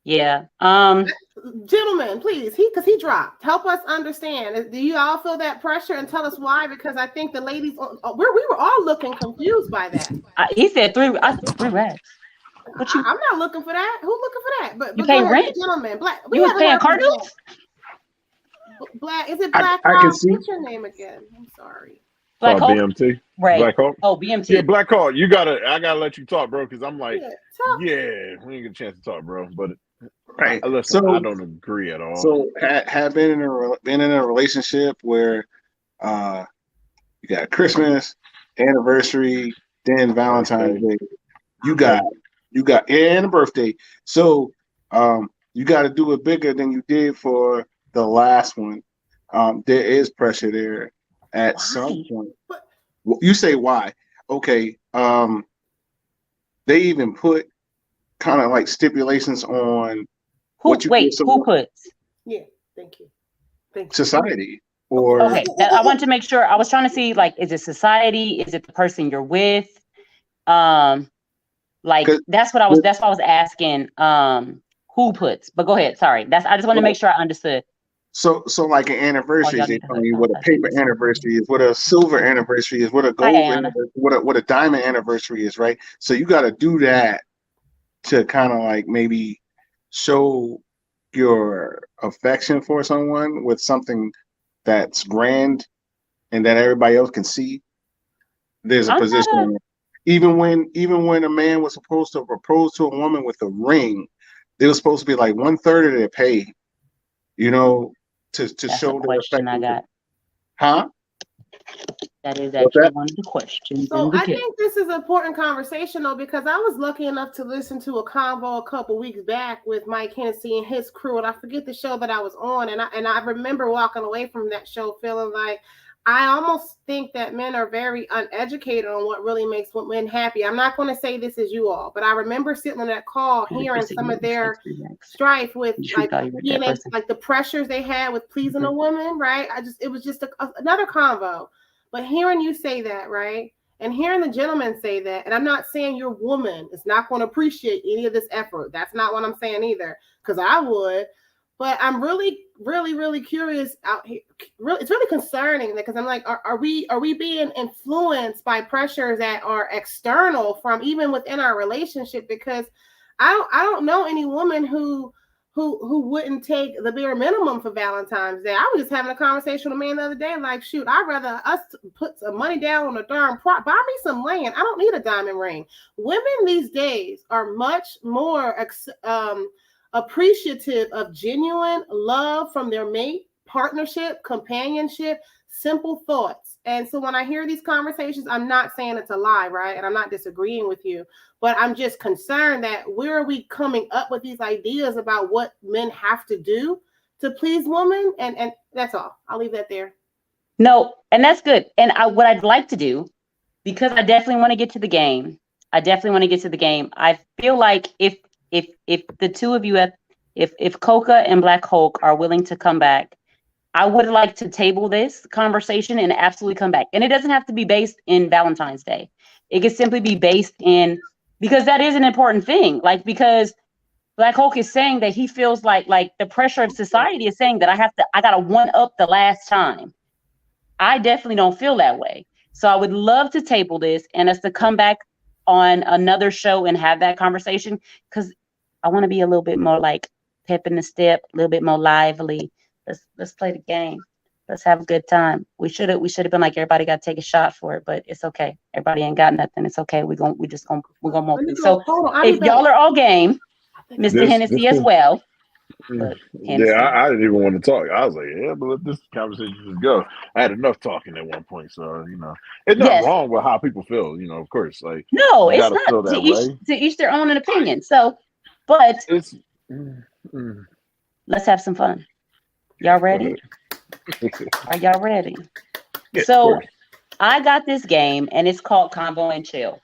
Yeah. Gentlemen, please, because he dropped. Help us understand. Do you all feel that pressure and tell us why? Because I think the ladies, we were all looking confused by that. He said three. I said 3 racks. I'm not looking for that. Who's looking for that? But you go pay ahead, rent, gentlemen. Black. you was paying car notes. Black. Is it Black? I can see. What's your name again? I'm sorry. Black Hawk. BMT. Right. Black Hawk. Oh, BMT. Yeah, Black Hawk. I gotta let you talk, bro, because I'm like, yeah, we ain't get a chance to talk, bro. But Right. Listen, So I don't agree at all. So have been in a relationship where you got Christmas, anniversary, then Valentine's Day. You got and a birthday. So you got to do it bigger than you did for the last one. There is pressure there at some point. You say why? Okay. They even put kind of like stipulations on who what you who puts? Yeah, thank you. Society. Or okay, I want to make sure. I was trying to see, like, is it society? Is it the person you're with? Like that's what I was asking. Who puts? But go ahead. Sorry, I just want to make sure I understood. So like an anniversary, they tell you what a paper anniversary is, what a silver anniversary is, what a gold, what a diamond anniversary is, right? So you got to do that to kind of like maybe show your affection for someone with something that's grand and that everybody else can see. There's a position. Even when a man was supposed to propose to a woman with a ring, they were supposed to be like 1/3 of their pay, you know, to show their affection. I got. Huh? That is actually one of the questions. So I think this is an important conversation though, because I was lucky enough to listen to a convo a couple weeks back with Mike Hennessy and his crew, and I forget the show that I was on, and I remember walking away from that show feeling like I almost think that men are very uneducated on what really makes women happy. I'm not going to say this is you all, but I remember sitting on that call hearing some of their strife with like the pressures they had with pleasing a woman, right? It was just another convo. But hearing you say that, right? And hearing the gentleman say that, and I'm not saying your woman is not going to appreciate any of this effort. That's not what I'm saying either, because I would. But I'm really, really, really curious out here. It's really concerning because I'm like, are we being influenced by pressures that are external from even within our relationship? Because I don't know any woman who wouldn't take the bare minimum for Valentine's Day. I was just having a conversation with a man the other day, like, shoot, I'd rather us put some money down on a darn prop, buy me some land. I don't need a diamond ring. Women these days are much more appreciative of genuine love from their mate, partnership, companionship, simple thoughts. And so when I hear these conversations, I'm not saying it's a lie, right? And I'm not disagreeing with you, but I'm just concerned that where are we coming up with these ideas about what men have to do to please women? And that's all. I'll leave that there. No, and that's good. And what I'd like to do, because I definitely want to get to the game. I feel like if the two of you, if Coca and Black Hulk are willing to come back, I would like to table this conversation and absolutely come back. And it doesn't have to be based in Valentine's Day. It could simply be based in, because that is an important thing. Like, because Black Hulk is saying that he feels like the pressure of society is saying that I gotta one up the last time. I definitely don't feel that way. So I would love to table this and us to come back on another show and have that conversation, because I want to be a little bit more like pep in the step, a little bit more lively. Let's play the game. Let's have a good time. We should have been like, everybody got to take a shot for it, but it's okay. Everybody ain't got nothing. It's okay. We're gonna move through. So if y'all are all game, Mr. Hennessy as well. I didn't even want to talk. I was like, yeah, but let this conversation just go. I had enough talking at one point, so it's not wrong with how people feel. Of course, like no, it's not. To each their own opinion. So, but let's have some fun. Y'all ready? Are y'all ready? Yeah, so I got this game, and it's called Combo and Chill.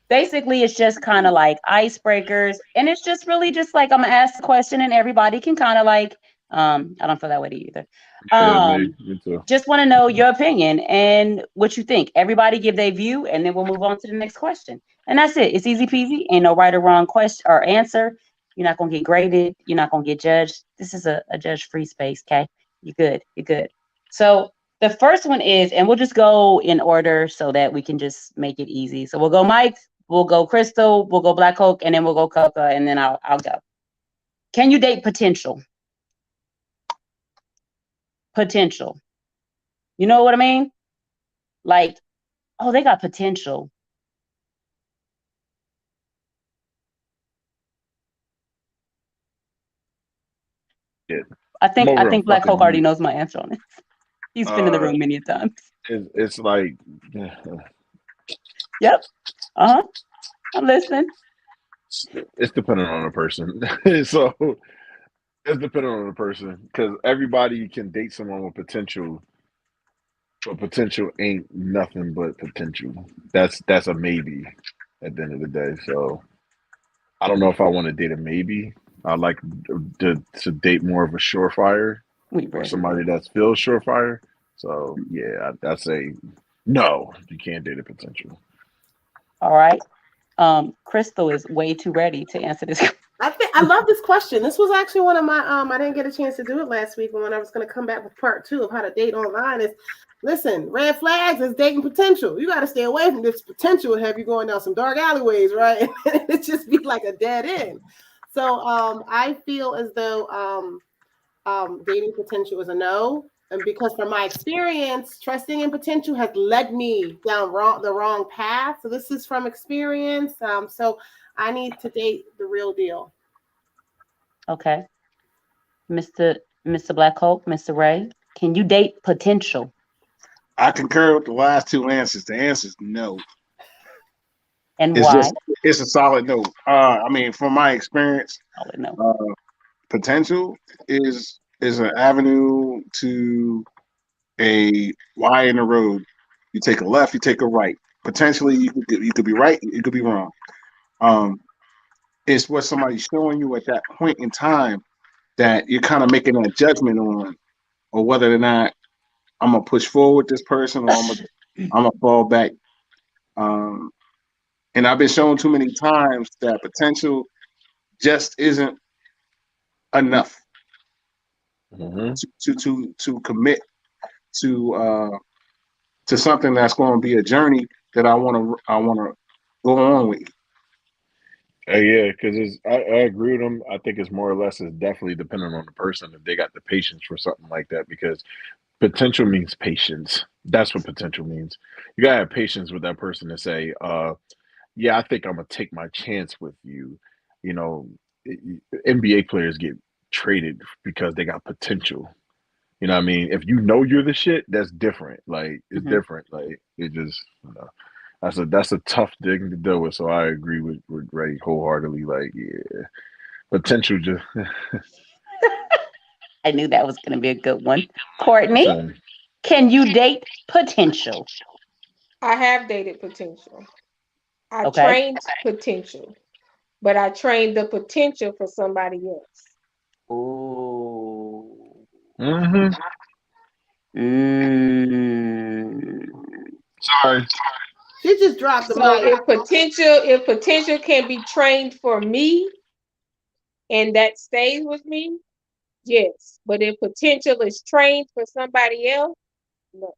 Basically, it's just kind of like icebreakers, and it's just really just like I'm gonna ask a question, and everybody can kind of like, I don't feel that way either. Me too. Just want to know your opinion and what you think. Everybody give their view, and then we'll move on to the next question. And that's it. It's easy peasy. Ain't no right or wrong question or answer. You're not gonna get graded. You're not gonna get judged. This is a judge-free space. Okay, you're good. You're good. So the first one is, and we'll just go in order so that we can just make it easy. So we'll go Mike. We'll go Crystal, we'll go Black Hulk, and then we'll go Coca, and then I'll go. Can you date potential? Potential. You know what I mean? Like, oh, they got potential. Yeah. I think Black Hulk already knows my answer on it. He's been in the room many times. It's like, yep. I'm listening. It's dependent on the person. So it's dependent on the person, because everybody can date someone with potential, but potential ain't nothing but potential. That's a maybe at the end of the day. So I don't know if I want to date a maybe. I like to date more of a surefire, or somebody that feels surefire. So yeah, I'd say no, you can't date a potential. All right. Crystal is way too ready to answer this. I love this question. This was actually one of my I didn't get a chance to do it last week, when I was going to come back with part 2 of how to date online. Is, listen, red flags is dating potential. You got to stay away from this potential and have you going down some dark alleyways, right? It just be like a dead end. So I feel as though dating potential is a no. And because from my experience, trusting in potential has led me down the wrong path. So this is from experience. So I need to date the real deal. Okay. Mr. Black Hulk, Mr. Ray, can you date potential? I concur with the last 2 answers. The answer is no. And why? It's a solid no. I mean, from my experience, potential is an avenue to a Y in the road. You take a left, you take a right. Potentially, you could be right, you could be wrong. It's what somebody's showing you at that point in time that you're kind of making a judgment on, or whether or not I'm gonna push forward this person, or I'm gonna fall back. And I've been shown too many times that potential just isn't enough to commit to something that's going to be a journey that I want to go on with. Yeah, because I agree with them. I think it's more or less is definitely dependent on the person if they got the patience for something like that, because potential means patience. That's what potential means. You gotta have patience with that person to say, yeah, I think I'm gonna take my chance with you. You know, NBA players get traded because they got potential. You know what I mean? If you know you're the shit, that's different. Like it's Mhm. different. Like it just, you know, that's a tough thing to deal with. So I agree with Ray wholeheartedly. Like, yeah, potential just I knew that was going to be a good one. Courtney, so, can you date potential? I have dated potential. I Okay. trained potential, but I trained the potential for somebody else. Ooh. mm-hmm. Mm. Sorry. She just dropped the So mic. if potential can be trained for me and that stays with me, yes. But if potential is trained for somebody else, no.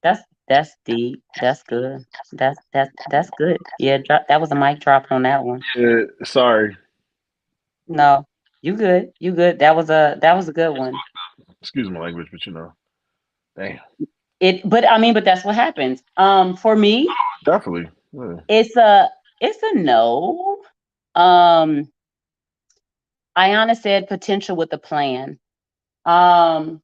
That's deep. That's good. That's good. Yeah, that was a mic drop on that one. Yeah, sorry. No, you good. You good. That was a good one. Excuse my language, but damn, But that's what happens. For me, definitely. Yeah. it's a no. Um, Ayana said potential with a plan. Um,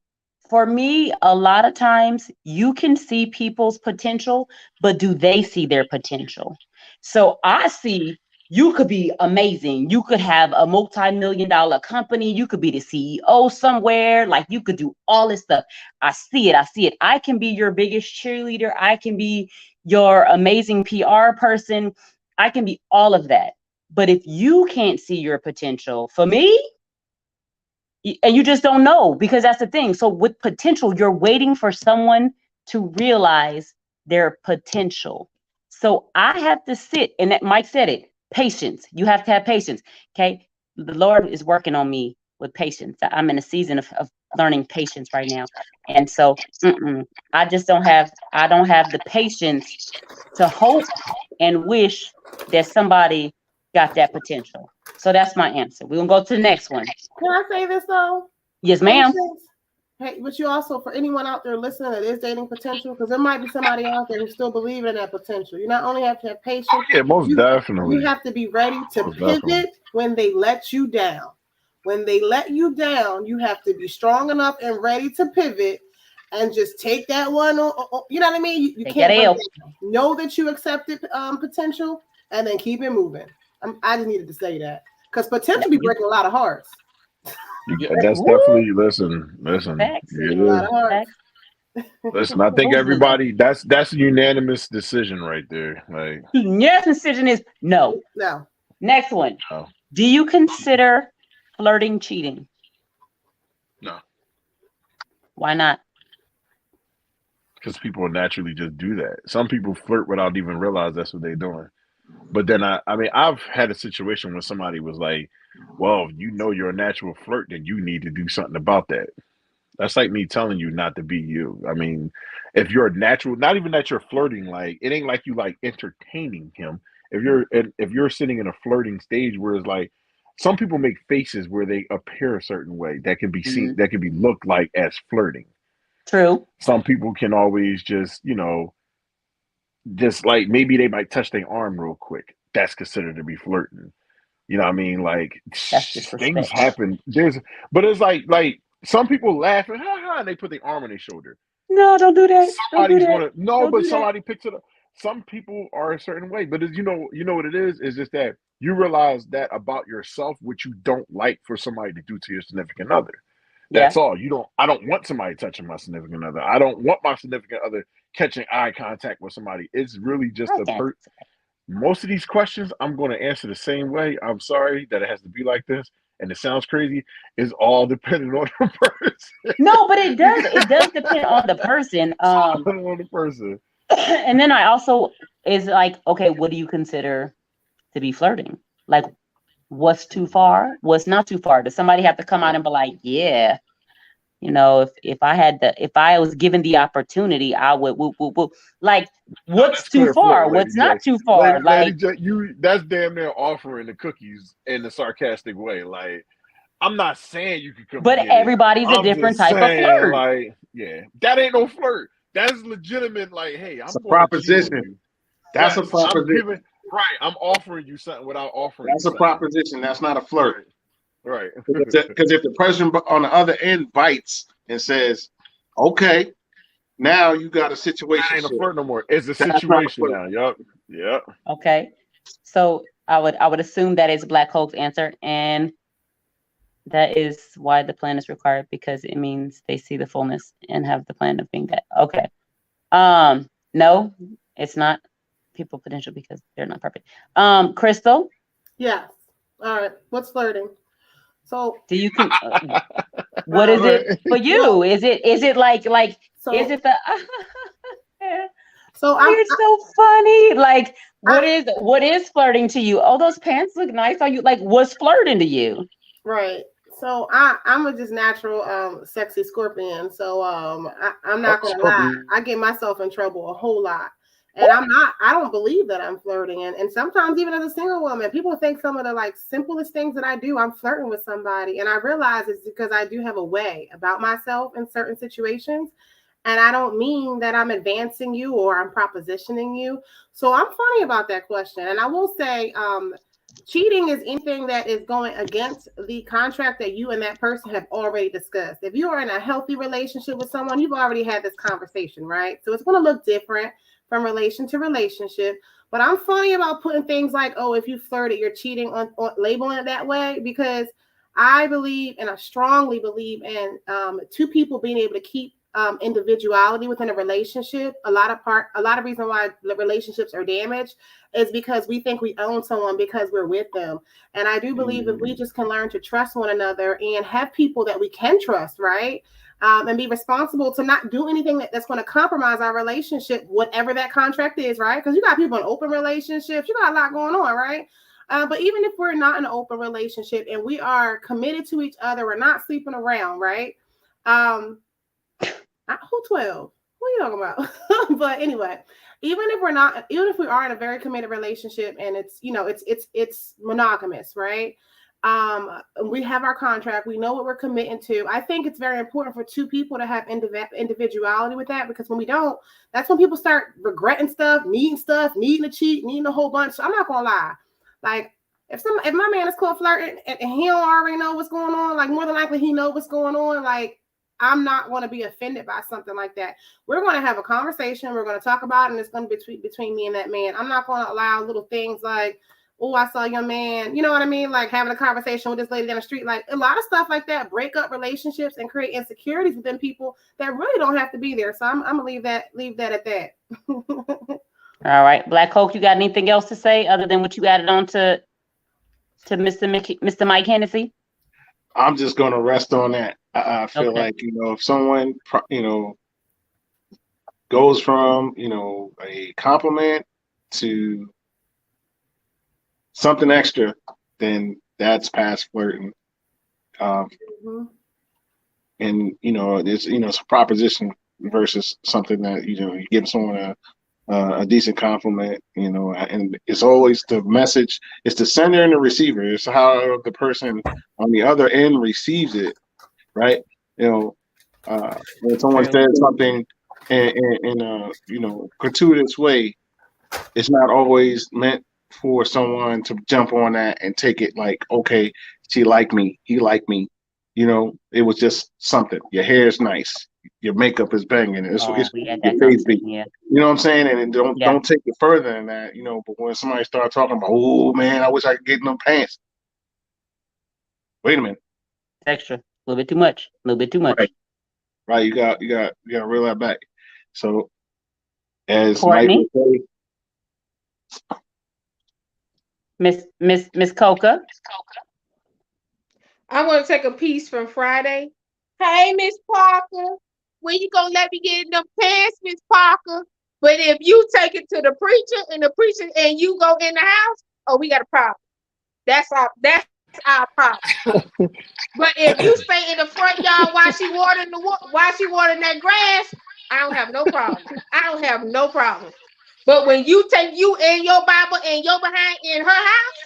for me, a lot of times you can see people's potential, but do they see their potential? So I see you could be amazing. You could have a multi-million dollar company. You could be the CEO somewhere. Like you could do all this stuff. I see it. I see it. I can be your biggest cheerleader. I can be your amazing PR person. I can be all of that. But if you can't see your potential, for me, and you just don't know, because that's the thing. So with potential, you're waiting for someone to realize their potential. So I have to sit, and that Mike said it, patience. You have to have patience. Okay. The Lord is working on me with patience. I'm in a season of learning patience right now. And so I don't have the patience to hope and wish that somebody got that potential. So that's my answer. We're gonna go to the next one. Can I say this though? Yes, ma'am. Patience. Hey, but you also, for anyone out there listening that is dating potential, because there might be somebody out there who still believes in that potential. You not only have to have patience, Yeah, most definitely. you have to be ready to Most pivot definitely. when they let you down. When they let you down, you have to be strong enough and ready to pivot and just take that one. You know what I mean? You Take can't that L. know that you accepted potential and then keep it moving. I just needed to say that because potential be breaking a lot of hearts. That's Woo. definitely listen. Facts. A lot of hearts. Facts. Listen, I think everybody that's a unanimous decision right there. Like, Yes, decision is no. No. Next one. no, Do you consider flirting cheating? no, Why not? because people naturally just do that. Some people flirt without even realize that's what they're doing. But then I mean, I've had a situation where somebody was like, "Well, if you know you're a natural flirt, then you need to do something about that." That's like me telling you not to be you. I mean, if you're a natural, not even that you're flirting, like it ain't like you like entertaining him. If you're sitting in a flirting stage where it's like some people make faces where they appear a certain way that can be seen, Mhm. that can be looked like as flirting. True. Some people can always just, just like maybe they might touch their arm real quick. That's considered to be flirting. You know what I mean? Like That's things disrespect. happen. But it's like some people laugh and ha ha, and they put their arm on their shoulder. No, don't do that. Don't do Somebody's that. gonna no, Don't but do that. somebody picks it up. Some people are a certain way, but you know what it is? Is just that you realize that about yourself, which you don't like for somebody to do to your significant other. That's Yeah. all. I don't want somebody touching my significant other. I don't want my significant other catching eye contact with somebody. It's really just Okay. most of these questions I'm going to answer the same way. I'm sorry that it has to be like this, and it sounds crazy. It's all dependent on the person. No, but it does. It does depend on the person. On the person. And then I also is like, okay, what do you consider to be flirting? Like, what's too far? What's not too far? Does somebody have to come out and be like, yeah, if I was given the opportunity, I would whoop, whoop, whoop. Like, what's That's too clear far? flirting, Lady What's J. not too far? Lady Like, J, that's damn near offering the cookies in a sarcastic way. Like, I'm not saying you can come but get it. everybody's a I'm different just type of saying, flirt. like, yeah, that ain't no flirt. That's legitimate. Like, hey, It's I'm a going to cheat on proposition. you. That's a Yes, I'm proposition. giving. Right, I'm offering you something without offering you That's a something. proposition. That's not a flirt. Right, Right. Because if the person on the other end bites and says, "Okay, now you got a situation," That ain't a flirt no more. It's a that's not a situation flirt. now. Yup. Yep. Okay. So I would assume that is Black Hope's answer, and that is why the plan is required, because it means they see the fullness and have the plan of being that. Okay. No, it's not people potential because they're not perfect. Crystal, Yes. All right. What's flirting? So, do you can what is it for you? well, Is it like so, is it the so you're so funny? Like what is flirting to you? Oh, those pants look nice. Are you like what's flirting to you? right. So I'm a just natural sexy scorpion. So I'm not gonna lie. I get myself in trouble a whole lot. And I don't believe that I'm flirting. And sometimes even as a single woman, people think some of the like simplest things that I do, I'm flirting with somebody. And I realize it's because I do have a way about myself in certain situations. And I don't mean that I'm advancing you or I'm propositioning you. So I'm funny about that question. And I will say, cheating is anything that is going against the contract that you and that person have already discussed. If you are in a healthy relationship with someone, you've already had this conversation, right? So it's going to look different from relation to relationship. But I'm funny about putting things like, oh, if you flirted, you're cheating on labeling it that way, because I believe and I strongly believe in two people being able to keep individuality within a relationship. A lot of reason why the relationships are damaged is because we think we own someone because we're with them. And I do believe if we just can learn to trust one another and have people that we can trust, right? And be responsible to not do anything that's going to compromise our relationship, whatever that contract is, right? Because you got people in open relationships, you got a lot going on, right? But even if we're not in an open relationship and we are committed to each other, we're not sleeping around, right? Who 12? What are you talking about? But anyway, even if we are in a very committed relationship and it's monogamous, right? We have our contract, we know what we're committing to. I think it's very important for two people to have individuality with that, because when we don't, that's when people start regretting stuff, needing to cheat, needing a whole bunch. So I'm not gonna lie. Like, if my man is caught flirting and he don't already know what's going on, like more than likely he knows what's going on, like I'm not going to be offended by something like that. We're going to have a conversation. We're going to talk about it, and it's going to be between me and that man. I'm not going to allow little things like, oh, I saw your man. You know what I mean? Like having a conversation with this lady down the street. Like a lot of stuff like that break up relationships and create insecurities within people that really don't have to be there. So I'm going to leave that at that. All right. Black Hope, you got anything else to say other than what you added on to Mr. Mike Hennessy? I'm just going to rest on that. I feel Okay. like, if someone, goes from, a compliment to something extra, then that's past flirting. And, it's a proposition versus something that, you give someone a decent compliment, and it's always the message. It's the sender and the receiver. It's how the person on the other end receives it, right? When someone says something in a gratuitous way, it's not always meant for someone to jump on that and take it like, okay, she liked me, he liked me. It was just something. Your hair is nice, your makeup is banging. It's We had your that face big. conversation, yeah. You know what I'm saying? And don't take it further than that. But when somebody starts talking about, oh man, I wish I could get in them pants. Wait a minute. Extra. A little bit too much. Right. You got to reel that back. So as Courtney, Mike would say, Miss Coca. I'm going to take a piece from Friday. Hey, Miss Parker, when you going to let me get in them pants, Miss Parker? But if you take it to the preacher and you go in the house, oh, we got a problem. That's our problem. But if you stay in the front yard while she watering that grass, I don't have no problem. But when you take you and your Bible and your behind in her house,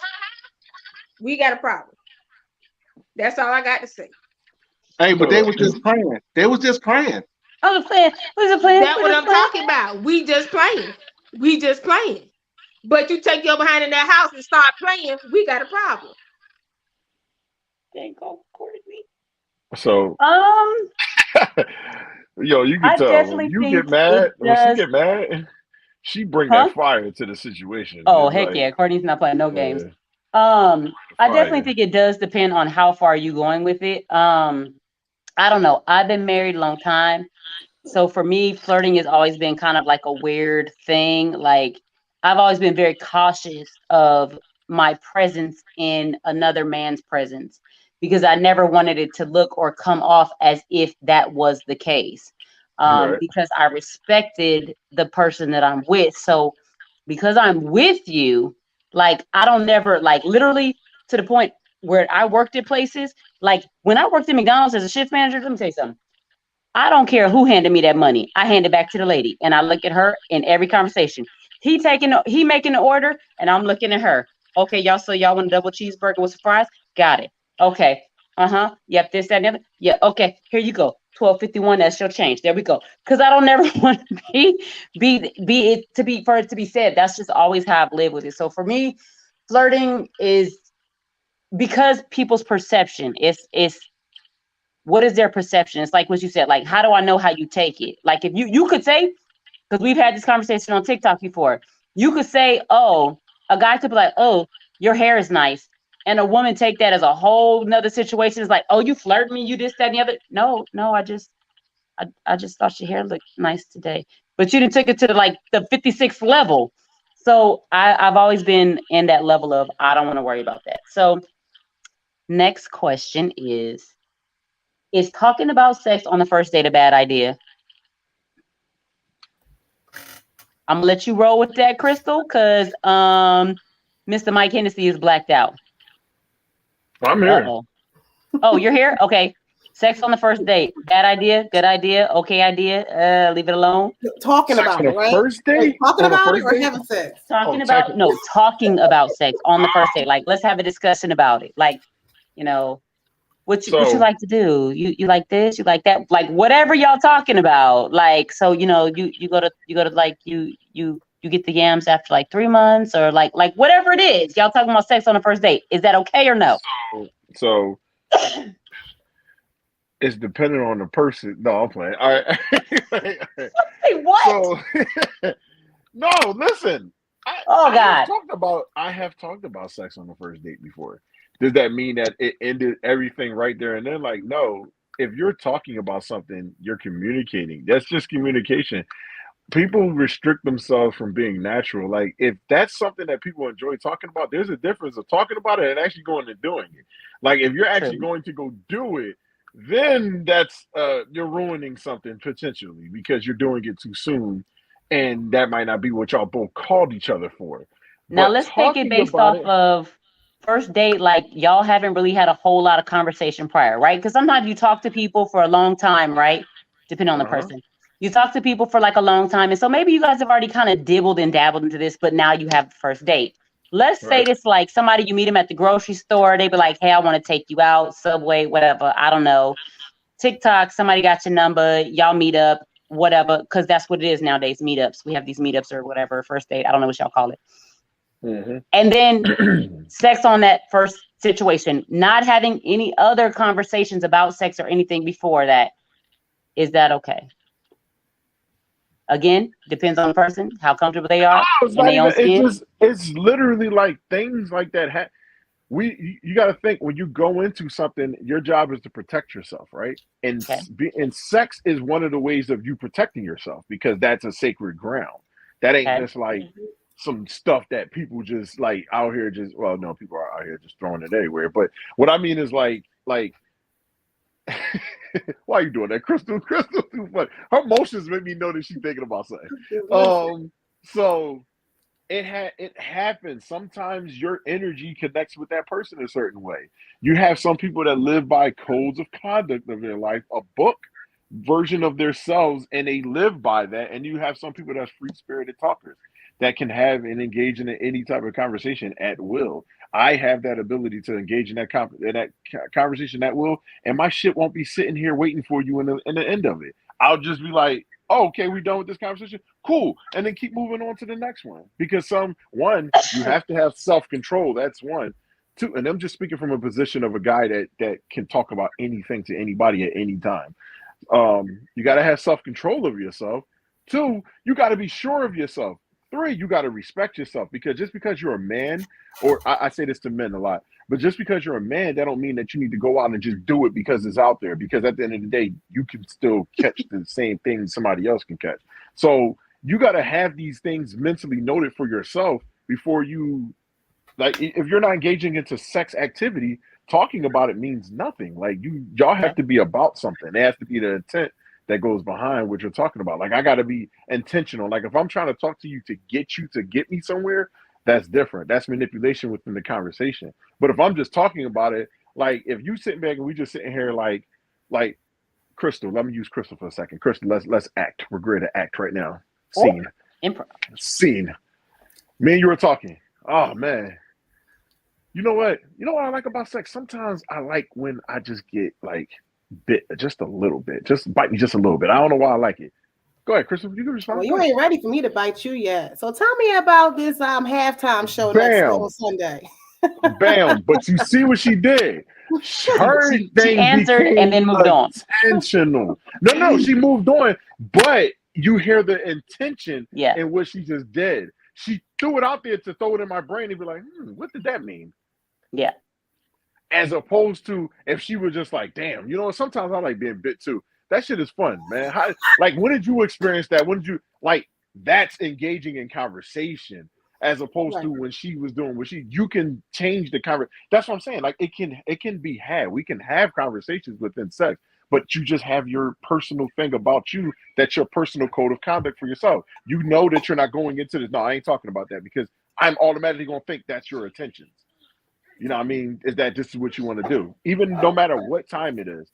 we got a problem. That's all I got to say. Hey, but they was just praying. Oh, the plan. Who's the plan? That's what I'm talking about. We just playing. But you take your behind in that house and start playing, we got a problem. Dang, go Courtney. So, Um, yo, you can I tell when definitely you get think it mad, when she does. get mad, she bring that Huh? fire to the situation. Oh, It's heck like, yeah. Courtney's not playing no games. yeah, I definitely fire. think it does depend on how far you going with it. I don't know. I've been married a long time. So for me, flirting has always been kind of like a weird thing. Like I've always been very cautious of my presence in another man's presence because I never wanted it to look or come off as if that was the case. Right. Because I respected the person that I'm with. So because I'm with you, like I don't never like literally to the point where I worked at places. Like when I worked at McDonald's as a shift manager, let me tell you something. I don't care who handed me that money. I hand it back to the lady, and I look at her in every conversation. He making the order, and I'm looking at her. Okay, y'all. So y'all want a double cheeseburger with some fries? Got it. Okay. Yep. This, that, and the other. Yeah. Okay. Here you go. 12.51. That's your change. There we go. Because I don't never want to be it to be for it to be said. That's just always how I've lived with it. So for me, flirting is because people's perception. It's what is their perception? It's like what you said, like, how do I know how you take it? Like if you could say, because we've had this conversation on TikTok before, you could say, oh, a guy could be like, oh, your hair is nice. And a woman take that as a whole nother situation. It's like, oh, you flirt me, you this, that, and the other. No, I just thought your hair looked nice today. But you didn't take it to the 56th level. So I've always been in that level of I don't want to worry about that. So next question is talking about sex on the first date a bad idea? I'm gonna let you roll with that, Crystal, because Mr. Mike Hennessy is blacked out. I'm here. Uh-oh. Oh, you're here? Okay. Sex on the first date. Bad idea, good idea, okay idea. Leave it alone. Talking Sex about on it, the right? first Like date? talking On the about it first or date? having sex? Talking Oh, about no, talking about sex on the first date. Like, let's have a discussion about it. Like, you know, what you so like to do? You like this? You like that? Like whatever y'all talking about. Like so, you go to like you get the yams after like 3 months or like whatever it is. Y'all talking about sex on the first date. Is that okay or no? so it's dependent on the person. No, I'm playing. All right. Hey, what? So no, listen. Oh God. I have talked about sex on the first date before. Does that mean that it ended everything right there and then? Like, no. If you're talking about something, you're communicating. That's just communication. People restrict themselves from being natural. Like, if that's something that people enjoy talking about, there's a difference of talking about it and actually going and doing it. Like, if you're actually True. going to go do it, then that's you're ruining something potentially because you're doing it too soon, and that might not be what y'all both called each other for. Now But let's take it talking based about off it, of first date, like y'all haven't really had a whole lot of conversation prior, right? Because sometimes you talk to people for a long time, right? Depending on the uh-huh, person. You talk to people for like a long time. And so maybe you guys have already kind of dibbled and dabbled into this, but now you have the first date. Let's say right? this like somebody you meet them at the grocery store. They be like, hey, I want to take you out, Subway, whatever. I don't know. TikTok, somebody got your number, y'all meet up, whatever, because that's what it is nowadays, meetups. We have these meetups or whatever, first date. I don't know what y'all call it. And then sex on that first situation, not having any other conversations about sex or anything before that. Is that okay? Again, depends on the person, how comfortable they are It's in not their even. own skin. It's literally like things like that. You got to think when you go into something, your job is to protect yourself, right? Okay. And sex is one of the ways of you protecting yourself because that's a sacred ground. That ain't Okay. just like some stuff that people just like out here just well no people are out here just throwing it everywhere. But what I mean is like why are you doing that? Crystal too funny. Her emotions make me know that she's thinking about something. So it happens. Sometimes your energy connects with that person a certain way. You have some people that live by codes of conduct of their life, a book version of themselves, and they live by that. And you have some people that's free spirited talkers that can have and engage in any type of conversation at will. I have that ability to engage in that conversation at will, and my shit won't be sitting here waiting for you in the end of it. I'll just be like, oh, okay, we done with this conversation. Cool. And then keep moving on to the next one. Because you have to have self-control. That's one. too, and I'm just speaking from a position of a guy that can talk about anything to anybody at any time. You got to have self-control of yourself. 2, you got to be sure of yourself. 3, you got to respect yourself, because just because you're a man, or I say this to men a lot, but just because you're a man, that don't mean that you need to go out and just do it because it's out there, because at the end of the day, you can still catch the same thing somebody else can catch. So you got to have these things mentally noted for yourself before you, like, if you're not engaging into sex activity, talking about it means nothing. Like, y'all have to be about something. There has to be the intent that goes behind what you're talking about. Like, I got to be intentional. Like, if I'm trying to talk to you to get me somewhere, that's different. That's manipulation within the conversation. But if I'm just talking about it, like, if you sitting back and we just sitting here like Crystal, let me use Crystal for a second. Crystal, let's act. We're great at act right now. Scene. Improv. Scene. Me and you were talking. Oh man. You know what? You know what I like about sex? Sometimes I like when I just get like bit just a little bit. Just bite me just a little bit. I don't know why I like it. Go ahead, Crystal. You can respond. Well, you ain't ready for me to bite you yet. So tell me about this halftime show next on Sunday. Bam. But you see what she did. Her she thing answered and then moved on. Intentional. No, she moved on. But you hear the intention in what she just did. She threw it out there to throw it in my brain and be like, what did that mean? Yeah. As opposed to if she was just like, damn, you know, sometimes I like being bit too. That shit is fun, man. Like, when did you experience that? When did you, like, that's engaging in conversation as opposed to when she was doing what you can change the conversation. That's what I'm saying. Like, it can be had. We can have conversations within sex, but you just have your personal thing about you. That's your personal code of conduct for yourself. You know that you're not going into this. No, I ain't talking about that, because I'm automatically going to think that's your intentions. You know what I mean? Is that this is what you want to do, even no matter what time it is.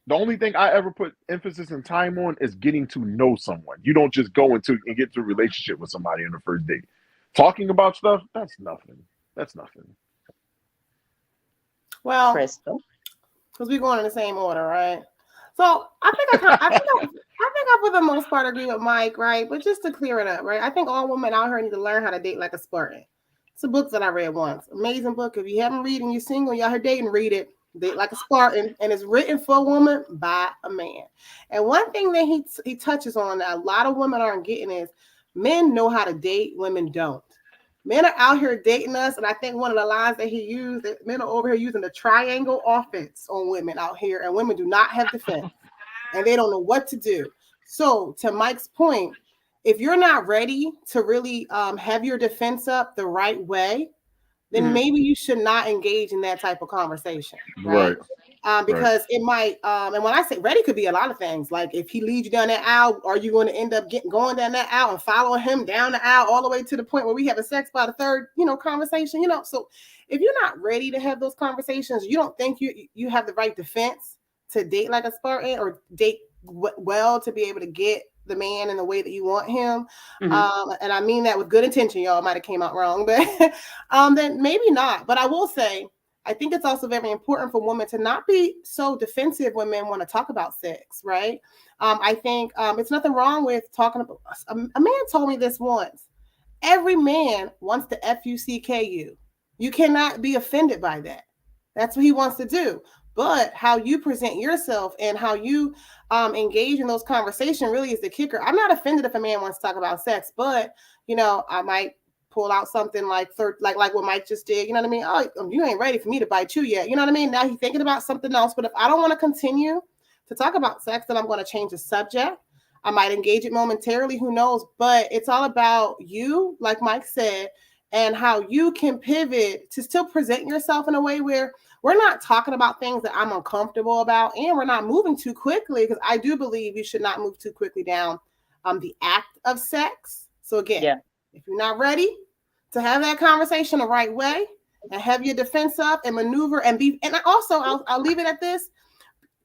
The only thing I ever put emphasis and time on is getting to know someone. You don't just go into and get to a relationship with somebody on the first date. Talking about stuff, that's nothing. That's nothing. Well, Crystal, because we're going in the same order, right? So I think I for the most part agree with Mike, right? But just to clear it up, right? I think all women out here need to learn how to date like a Spartan. It's a book that I read once. Amazing book. If you haven't read and you're single, y'all here dating, read it. Date like a Spartan, and it's written for a woman by a man. And one thing that he touches on that a lot of women aren't getting is men know how to date, women don't. Men are out here dating us, and I think one of the lines that he used, that men are over here using the triangle offense on women out here, and women do not have defense, and they don't know what to do. So to Mike's point, if you're not ready to really have your defense up the right way, then maybe you should not engage in that type of conversation, right? Because it might, and when I say ready, could be a lot of things. Like if he leads you down that aisle, are you going to end up going down that aisle and following him down the aisle all the way to the point where we having sex by the third, conversation, So if you're not ready to have those conversations, you don't think you have the right defense to date like a Spartan or date well to be able to get the man in the way that you want him. And I mean that with good intention. Y'all might have came out wrong, but then maybe not. But I will say, I think it's also very important for women to not be so defensive when men want to talk about sex, right? I think it's nothing wrong with talking about. A man told me this once. Every man wants to F-U-C-K you. You cannot be offended by that. That's what he wants to do. But how you present yourself and how you engage in those conversations really is the kicker. I'm not offended if a man wants to talk about sex, but I might pull out something like what Mike just did. You know what I mean? Oh, you ain't ready for me to bite you yet. You know what I mean? Now he's thinking about something else. But if I don't want to continue to talk about sex, then I'm going to change the subject. I might engage it momentarily. Who knows? But it's all about you, like Mike said, and how you can pivot to still present yourself in a way where we're not talking about things that I'm uncomfortable about, and we're not moving too quickly, because I do believe you should not move too quickly down the act of sex. So again, if you're not ready to have that conversation the right way and have your defense up and maneuver and also I'll leave it at this.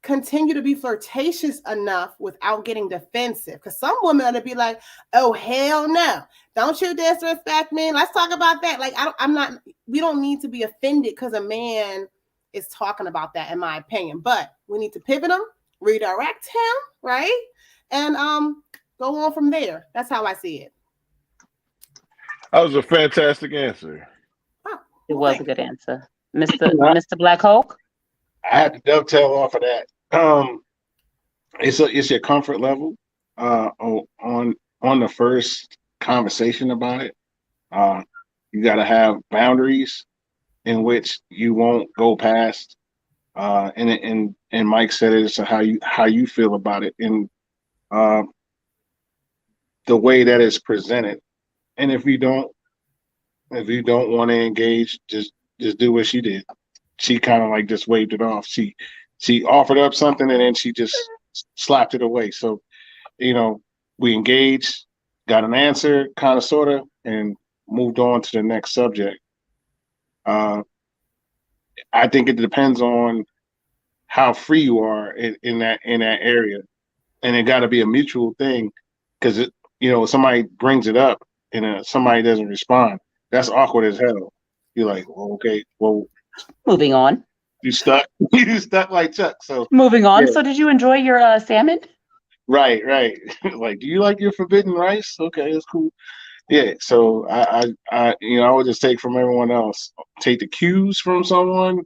Continue to be flirtatious enough without getting defensive. Because some women are to be like, oh, hell no. Don't you disrespect me. Let's talk about that. Like, we don't need to be offended because a man is talking about that, in my opinion. But we need to pivot him, redirect him, right? And go on from there. That's how I see it. That was a fantastic answer. It was a good answer. Mr. Black Hulk? I had to dovetail off of that. It's your comfort level on the first conversation about it. You got to have boundaries in which you won't go past. And Mike said it's how you feel about it and the way that it's presented. And if you don't want to engage, just do what she did. She kind of like just waved it off. She offered up something and then she just slapped it away. So, we engaged, got an answer, kind of, sort of, and moved on to the next subject. I think it depends on how free you are in that area, and it got to be a mutual thing. Because somebody brings it up and somebody doesn't respond, that's awkward as hell. You're like, well, okay, well, moving on. You stuck. You stuck like Chuck. So moving on. Yeah. So did you enjoy your salmon? Right. Like, do you like your forbidden rice? Okay, that's cool. Yeah. So I would just take from everyone else. Take the cues from someone.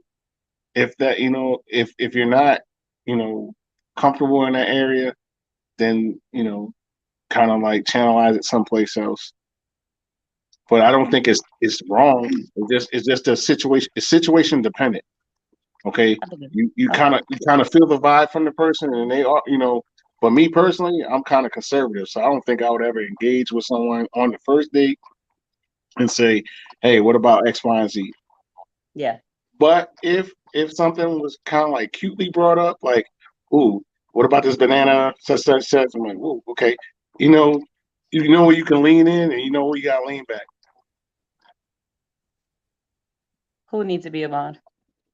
If that, if you're not, comfortable in that area, then kind of like channelize it someplace else. But I don't think it's wrong. It's just a situation. It's situation dependent. Okay, you kind of feel the vibe from the person, and they are, But me personally, I'm kind of conservative, so I don't think I would ever engage with someone on the first date and say, "Hey, what about X, Y, and Z?" Yeah. But if something was kind of like cutely brought up, like, "Ooh, what about this banana?" Such. I'm like, "Ooh, okay." You know where you can lean in, and you know where you got to lean back. Who needs to be a bond?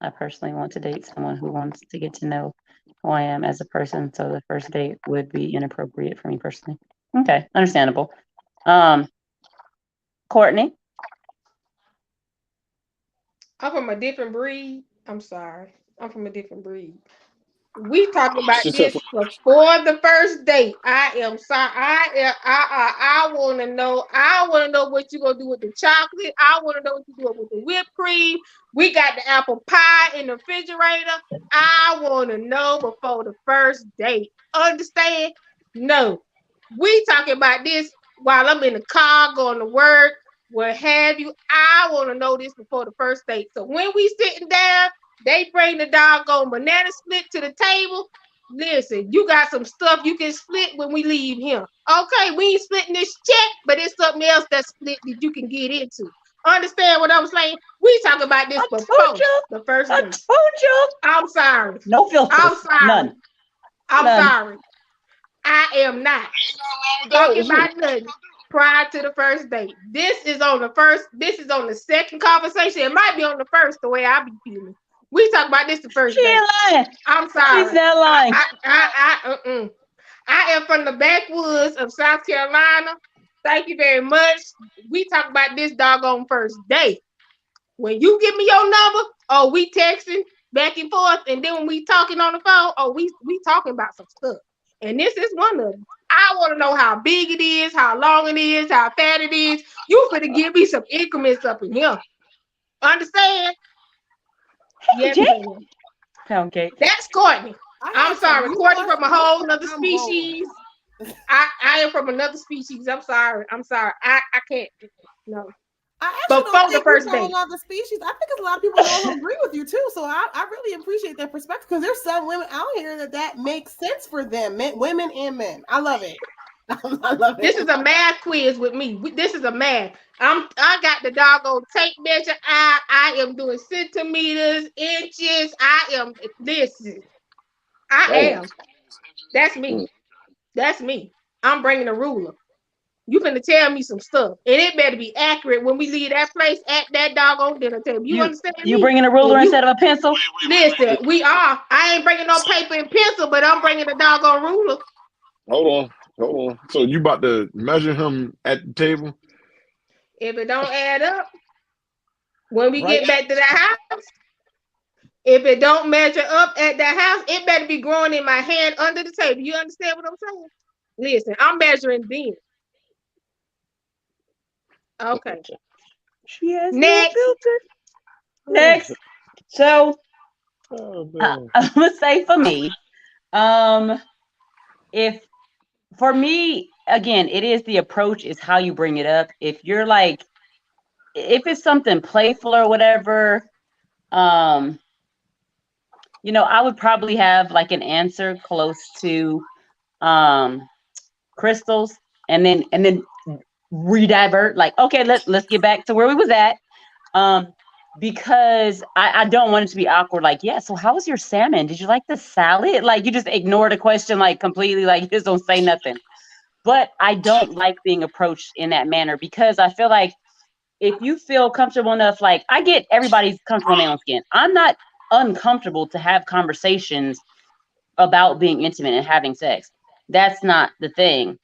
I personally want to date someone who wants to get to know who I am as a person. So the first date would be inappropriate for me personally. Okay, understandable. Courtney? I'm from a different breed. I'm sorry. I'm from a different breed. We talking about this before the first date. I am sorry. I want to know. I want to know what you gonna do with the chocolate. I want to know what you do with the whipped cream. We got the apple pie in the refrigerator. I want to know before the first date. Understand? No. We talking about this while I'm in the car going to work. What have you? I want to know this before the first date. So when we sitting down. They bring the doggone banana split to the table. Listen, you got some stuff you can split when we leave here. Okay, we ain't splitting this check, but it's something else that's split that you can get into. Understand what I'm saying? We talk about this before the first day. I told you. I'm sorry. No filters. I'm sorry. None. Sorry. I am not talking about nothing prior to the first date. This is on the second conversation. It might be on the first, the way I be feeling. We talk about this the first day. Lying. I'm sorry. She's not lying. I am from the backwoods of South Carolina. Thank you very much. We talk about this doggone first day. When you give me your number, we texting back and forth, and then when we talking on the phone, we talking about some stuff. And this is one of them. I want to know how big it is, how long it is, how fat it is. You finna give me some increments up in here. Understand? Hey, yes, pound cake. That's Courtney. I'm sorry. Courtney from a whole other species. I am from another species. I'm sorry. I can't. No. I actually don't think we're from another species. I think a lot of people don't agree with you too. So I really appreciate that perspective because there's some women out here that makes sense for them, women and men. I love it. I love it. This is a math quiz with me. This is a math. I got the doggone tape measure. I am doing centimeters, inches. I am. That's me. That's me. I'm bringing a ruler. You finna tell me some stuff, and it better be accurate when we leave that place at that doggone dinner table. You understand me? You bringing a ruler instead of a pencil? Listen, we are. I ain't bringing no paper and pencil, but I'm bringing a doggone ruler. Hold on. So you about to measure him at the table? If it don't add up, when we get back to the house, if it don't measure up at the house, it better be growing in my hand under the table. You understand what I'm saying? Listen, I'm measuring then. Okay. She has Next. no filter. Next. So Oh, man. I'm gonna say for me, if for me again, it is the approach, is how you bring it up. If you're like, if it's something playful or whatever, um, I would probably have like an answer close to um Crystal's, and then redivert, like, okay, let's get back to where we was at. Um, because I don't want it to be awkward. Like, yeah, so how was your salmon? Did you like the salad? Like, you just ignore the question like completely, like you just don't say nothing. But I don't like being approached in that manner, because I feel like if you feel comfortable enough, like, I get everybody's comfortable in their own skin. I'm not uncomfortable to have conversations about being intimate and having sex. That's not the thing.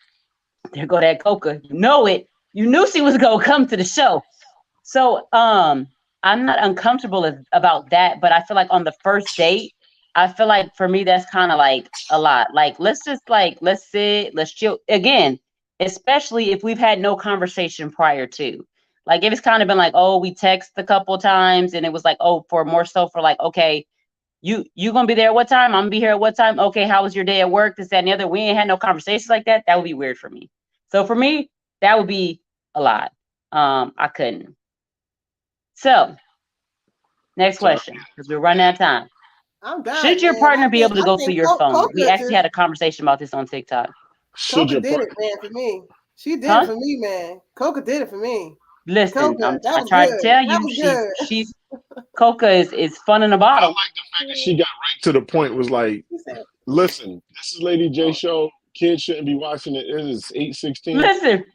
There go that Coca. You know it. You knew she was gonna come to the show. So I'm not uncomfortable about that, but I feel like on the first date, I feel like for me that's kind of like a lot. Like, let's just like, let's sit, let's chill again, especially if we've had no conversation prior to. Like, if it's kind of been like, oh, we text a couple times and it was like, oh, for more so for like, okay, you gonna be there at what time? I'm gonna be here at what time? Okay, how was your day at work? This, that, and the other. We ain't had no conversations like that. That would be weird for me. So for me, that would be a lot. I couldn't. So next question, because we're running out of time. I'm done. Should your man. partner be able to I go think through your phone? We Coca actually had a conversation about this on TikTok. Should Coca your did part- it, man, for me. She did Huh? it for me, man. Coca did it for me. Listen, Coca, that I was tried good. to tell That you, was good. she's Coca is fun in a I bottle. like the fact that she got right to the point. Was like, She said, listen, this is Lady J show. Kids shouldn't be watching it. It is 8:16. Listen,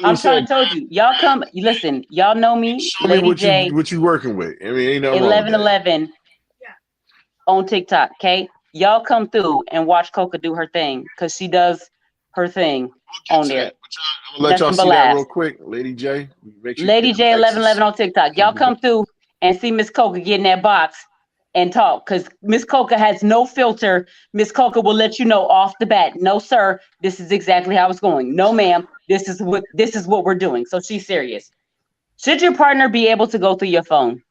I'm trying to tell you, y'all come. Listen, y'all know me, Show me Lady J, what you working with. I mean, ain't nothing wrong with that. 1111 on TikTok. Okay, y'all come through and watch Coca do her thing, because she does her thing on there. I'm gonna let y'all see that real quick. Lady J, make sure Lady J 1111 on TikTok. Y'all come through and see Miss Coca get in that box and talk, because Miss Coca has no filter. Miss Coca will let you know off the bat, no sir, this is exactly how it's going. No ma'am, this is what we're doing. So she's serious. Should your partner be able to go through your phone?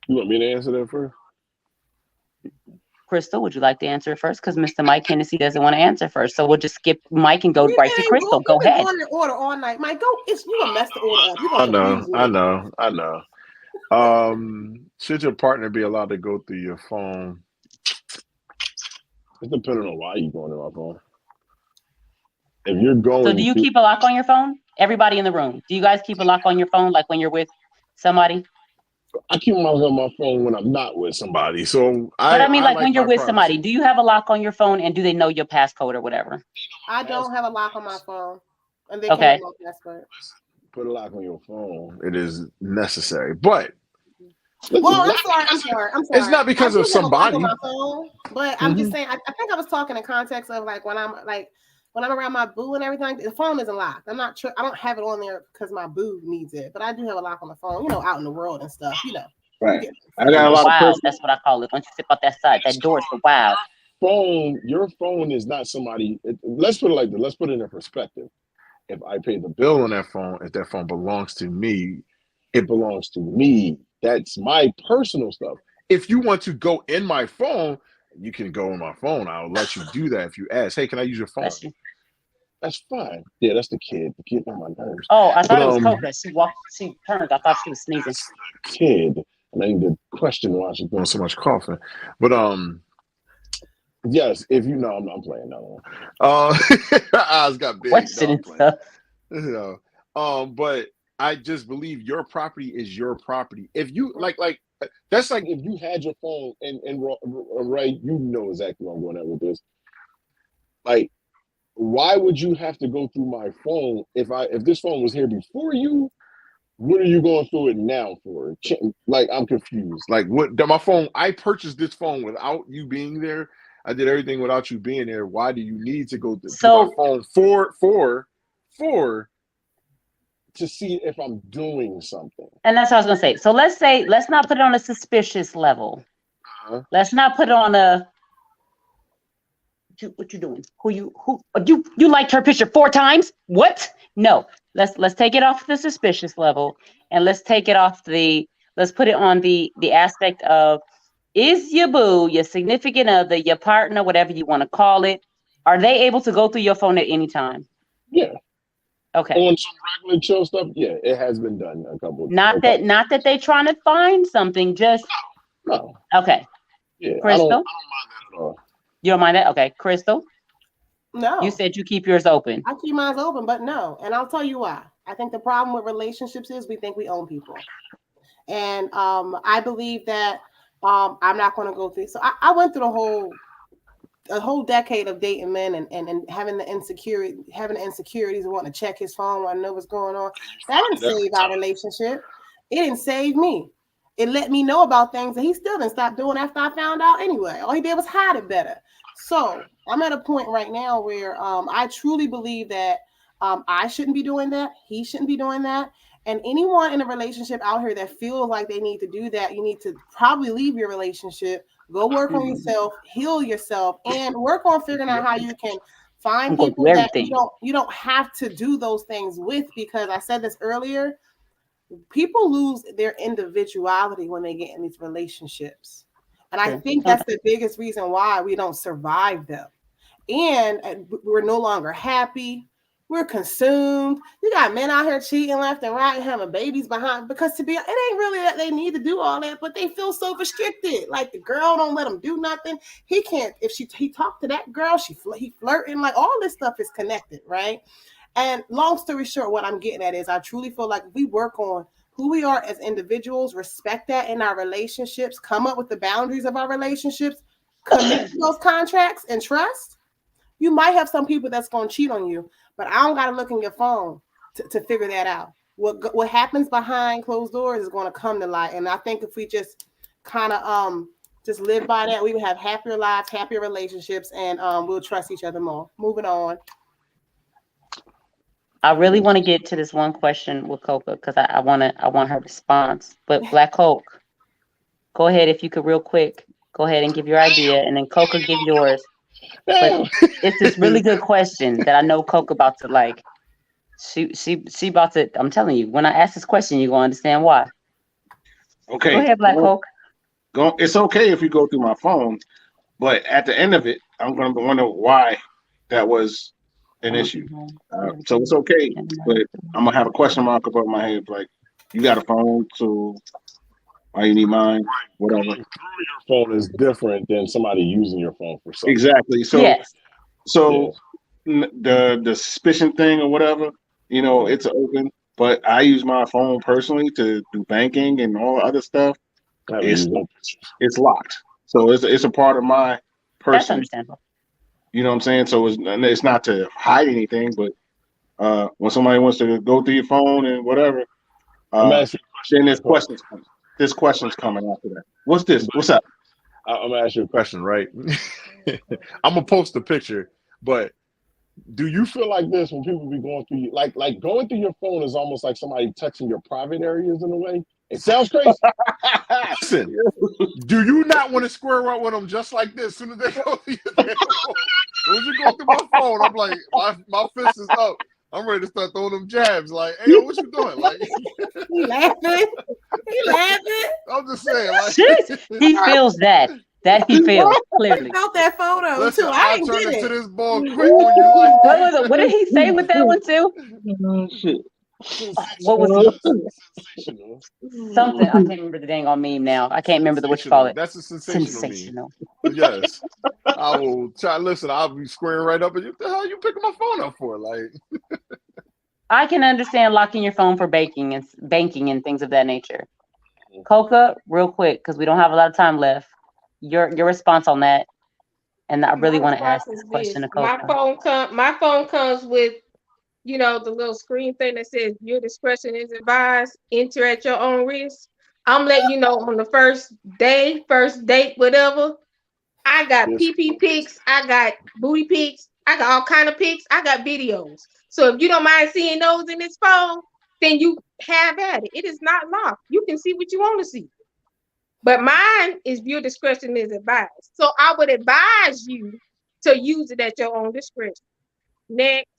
You want me to answer that first? Crystal, would you like to answer it first? Because Mr. Mike Hennessy doesn't want to answer first. So we'll just skip Mike and go right to Crystal. Go ahead. You've been going in order all night. Mike, you gonna mess the order up. You're gonna confuse me. I know. Should your partner be allowed to go through your phone? It's depending on why you're going to my phone. If you're going, so do you keep a lock on your phone? Everybody in the room, do you guys keep a lock on your phone, like when you're with somebody? I keep my on my phone when I'm not with somebody. So I mean, like when you're with somebody, do you have a lock on your phone, and do they know your passcode or whatever? I don't have a lock on my phone, and they okay. can't know my password. Put a lock on your phone. It is necessary, but. Well, I'm sorry. It's not because of somebody. On my phone, but I'm just saying. I think I was talking in context of like when I'm around my boo and everything. The phone isn't locked. I'm not. I don't have it on there because my boo needs it. But I do have a lock on the phone. Out in the world and stuff. Right. I got a lot of wow. That's what I call it. Once you step out that side, that door is for wow. Your phone is not somebody. Let's put it like this. Let's put it in perspective. If I pay the bill on that phone, if that phone belongs to me, it belongs to me. That's my personal stuff. If you want to go in my phone, you can go in my phone. I'll let you do that if you ask. Hey, can I use your phone? That's fine. Yeah, that's the kid. The kid on my nerves. Oh, I thought it was Coca. She turned. I thought she was sneezing. Kid. And I need to question why she's doing so much coughing. But yes, if you know, I'm playing that one. Eyes got big. But I just believe your property is your property. If you like that's like if you had your phone and right, you know exactly where I'm going at with this. Like, why would you have to go through my phone if this phone was here before you? What are you going through it now for? Like, I'm confused. Like, what? My phone. I purchased this phone without you being there. I did everything without you being there. Why do you need to go through my phone for? To see if I'm doing something. And that's what I was gonna say. So let's not put it on a suspicious level. Let's not put it on a what you doing? Who you liked her picture 4 times? What? No. Let's take it off the suspicious level and let's take it off let's put it on the aspect of, is your boo, your significant other, your partner, whatever you want to call it, are they able to go through your phone at any time? Yeah. Okay. On some regular chill stuff, yeah, it has been done a couple. Not that they trying to find something, just no. Okay. Yeah, Crystal, I don't mind that at all. You don't mind that? Okay, Crystal. No. You said you keep yours open. I keep mine open, but no. And I'll tell you why. I think the problem with relationships is we think we own people. And I believe that I'm not going to go through. So I went through a whole decade of dating men and having the insecurities and wanting to check his phone, wanting to know what's going on. That didn't save our relationship. It didn't save me. It let me know about things that he still didn't stop doing after I found out anyway. All he did was hide it better. So I'm at a point right now where I truly believe that I shouldn't be doing that. He shouldn't be doing that. And anyone in a relationship out here that feels like they need to do that, you need to probably leave your relationship, go work on yourself, heal yourself, and work on figuring out how you can find people that you don't have to do those things with. Because I said this earlier, people lose their individuality when they get in these relationships. And I think that's the biggest reason why we don't survive them. And we're no longer happy. We're consumed. You got men out here cheating left and right and having babies behind, because it ain't really that they need to do all that, but they feel so restricted. Like the girl don't let him do nothing. He can't, if he talked to that girl, he flirting, like all this stuff is connected, right? And long story short, what I'm getting at is I truly feel like if we work on who we are as individuals, respect that in our relationships, come up with the boundaries of our relationships, commit to those contracts and trust, you might have some people that's going to cheat on you, but I don't got to look in your phone to figure that out. What happens behind closed doors is going to come to light. And I think if we just kind of just live by that, we would have happier lives, happier relationships, and we'll trust each other more. Moving on. I really want to get to this one question with Coca because I want her response. But Black Coke, go ahead if you could real quick. Go ahead and give your idea, and then Coca give yours. But it's this really good question that I know Coca about to like. She about to. I'm telling you, when I ask this question, you're gonna understand why. Okay. Go ahead, Black Coke. It's okay if you go through my phone, but at the end of it, I'm gonna wonder why that was an issue. So it's okay, but I'm gonna have a question mark above my head, like, you got a phone, so why you need mine? Whatever. Going through your phone is different than somebody using your phone for something. Exactly. So, yes. The suspicion thing or whatever, it's open. But I use my phone personally to do banking and all the other stuff. It's locked, so it's a part of my person. That's understandable. You know what I'm saying? So it's not to hide anything, but when somebody wants to go through your phone and whatever, then there's questions coming. There's questions coming after that. What's this? What's up? I'm gonna ask you a question, right? I'm gonna post a picture, but do you feel like this when people be going through like going through your phone is almost like somebody touching your private areas in a way? It sounds crazy. Listen, do you not want to square up with them just like this? As soon as they go through your phone, as soon as you go through my phone, I'm like, my fist is up. I'm ready to start throwing them jabs. Like, hey, what you doing? Like, he laughing. I'm just saying, like, he feels that he feels clearly. He felt that photo. Listen, too. I turn into this ball quick when you like. What did he say with that one too? Shit. What was sensational? Something I can't remember the dang on meme now. I can't remember what you call it. That's a sensational meme. Yes, I will try. Listen, I'll be squaring right up, and what the hell you picking my phone up for? Like, I can understand locking your phone for banking and things of that nature. Coca, real quick, because we don't have a lot of time left. Your response on that, and I really want to ask this question to Coca. My phone comes with, the little screen thing that says your discretion is advised. Enter at your own risk. I'm letting you know on the first date, whatever. I got PP pics. I got booty pics. I got all kind of pics. I got videos. So if you don't mind seeing those in this phone, then you have at it. It is not locked. You can see what you want to see. But mine is viewer discretion is advised. So I would advise you to use it at your own discretion. Next.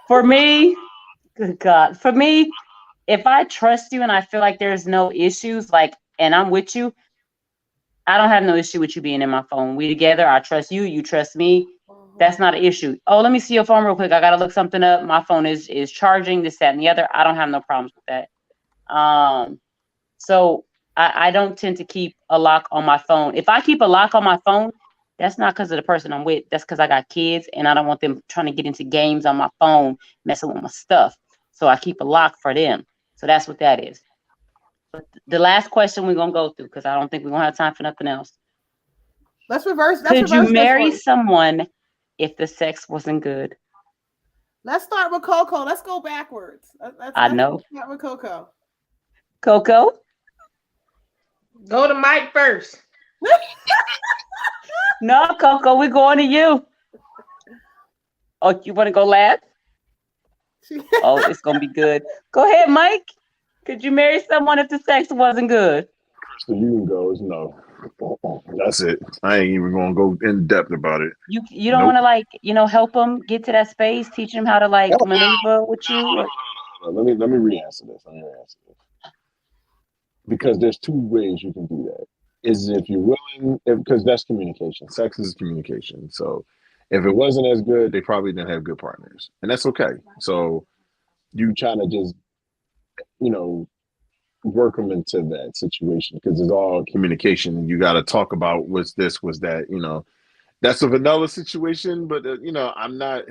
For me, good God. For me, if I trust you and I feel like there's no issues, like, and I'm with you, I don't have no issue with you being in my phone. We together. I trust you. You trust me. That's not an issue. Oh, let me see your phone real quick. I gotta look something up. My phone is charging. This, that, and the other. I don't have no problems with that. So I don't tend to keep a lock on my phone. If I keep a lock on my phone, that's not because of the person I'm with. That's because I got kids and I don't want them trying to get into games on my phone, messing with my stuff. So I keep a lock for them. So that's what that is. But the last question we're gonna go through, because I don't think we're gonna have time for nothing else. Let's reverse. Could you marry someone if the sex wasn't good? Let's start with Coco. Let's go backwards. I know. Let's start with Coco. Coco? Go to Mike first. No, Coco, we're going to you. Oh, you want to go last? Oh, it's going to be good. Go ahead, Mike. Could you marry someone if the sex wasn't good? Crystal, you can go. It's no. That's it. I ain't even going to go in depth about it. You don't want to, like, help them get to that space, teach them how to, like, maneuver with you? Let me re-answer this. Because there's two ways you can do that. Is if you're willing, because that's communication. Sex is communication. So if it wasn't as good, they probably didn't have good partners. And that's okay. So you trying to just, work them into that situation because it's all communication. You got to talk about what's this, what's that, That's a vanilla situation, but, I'm not,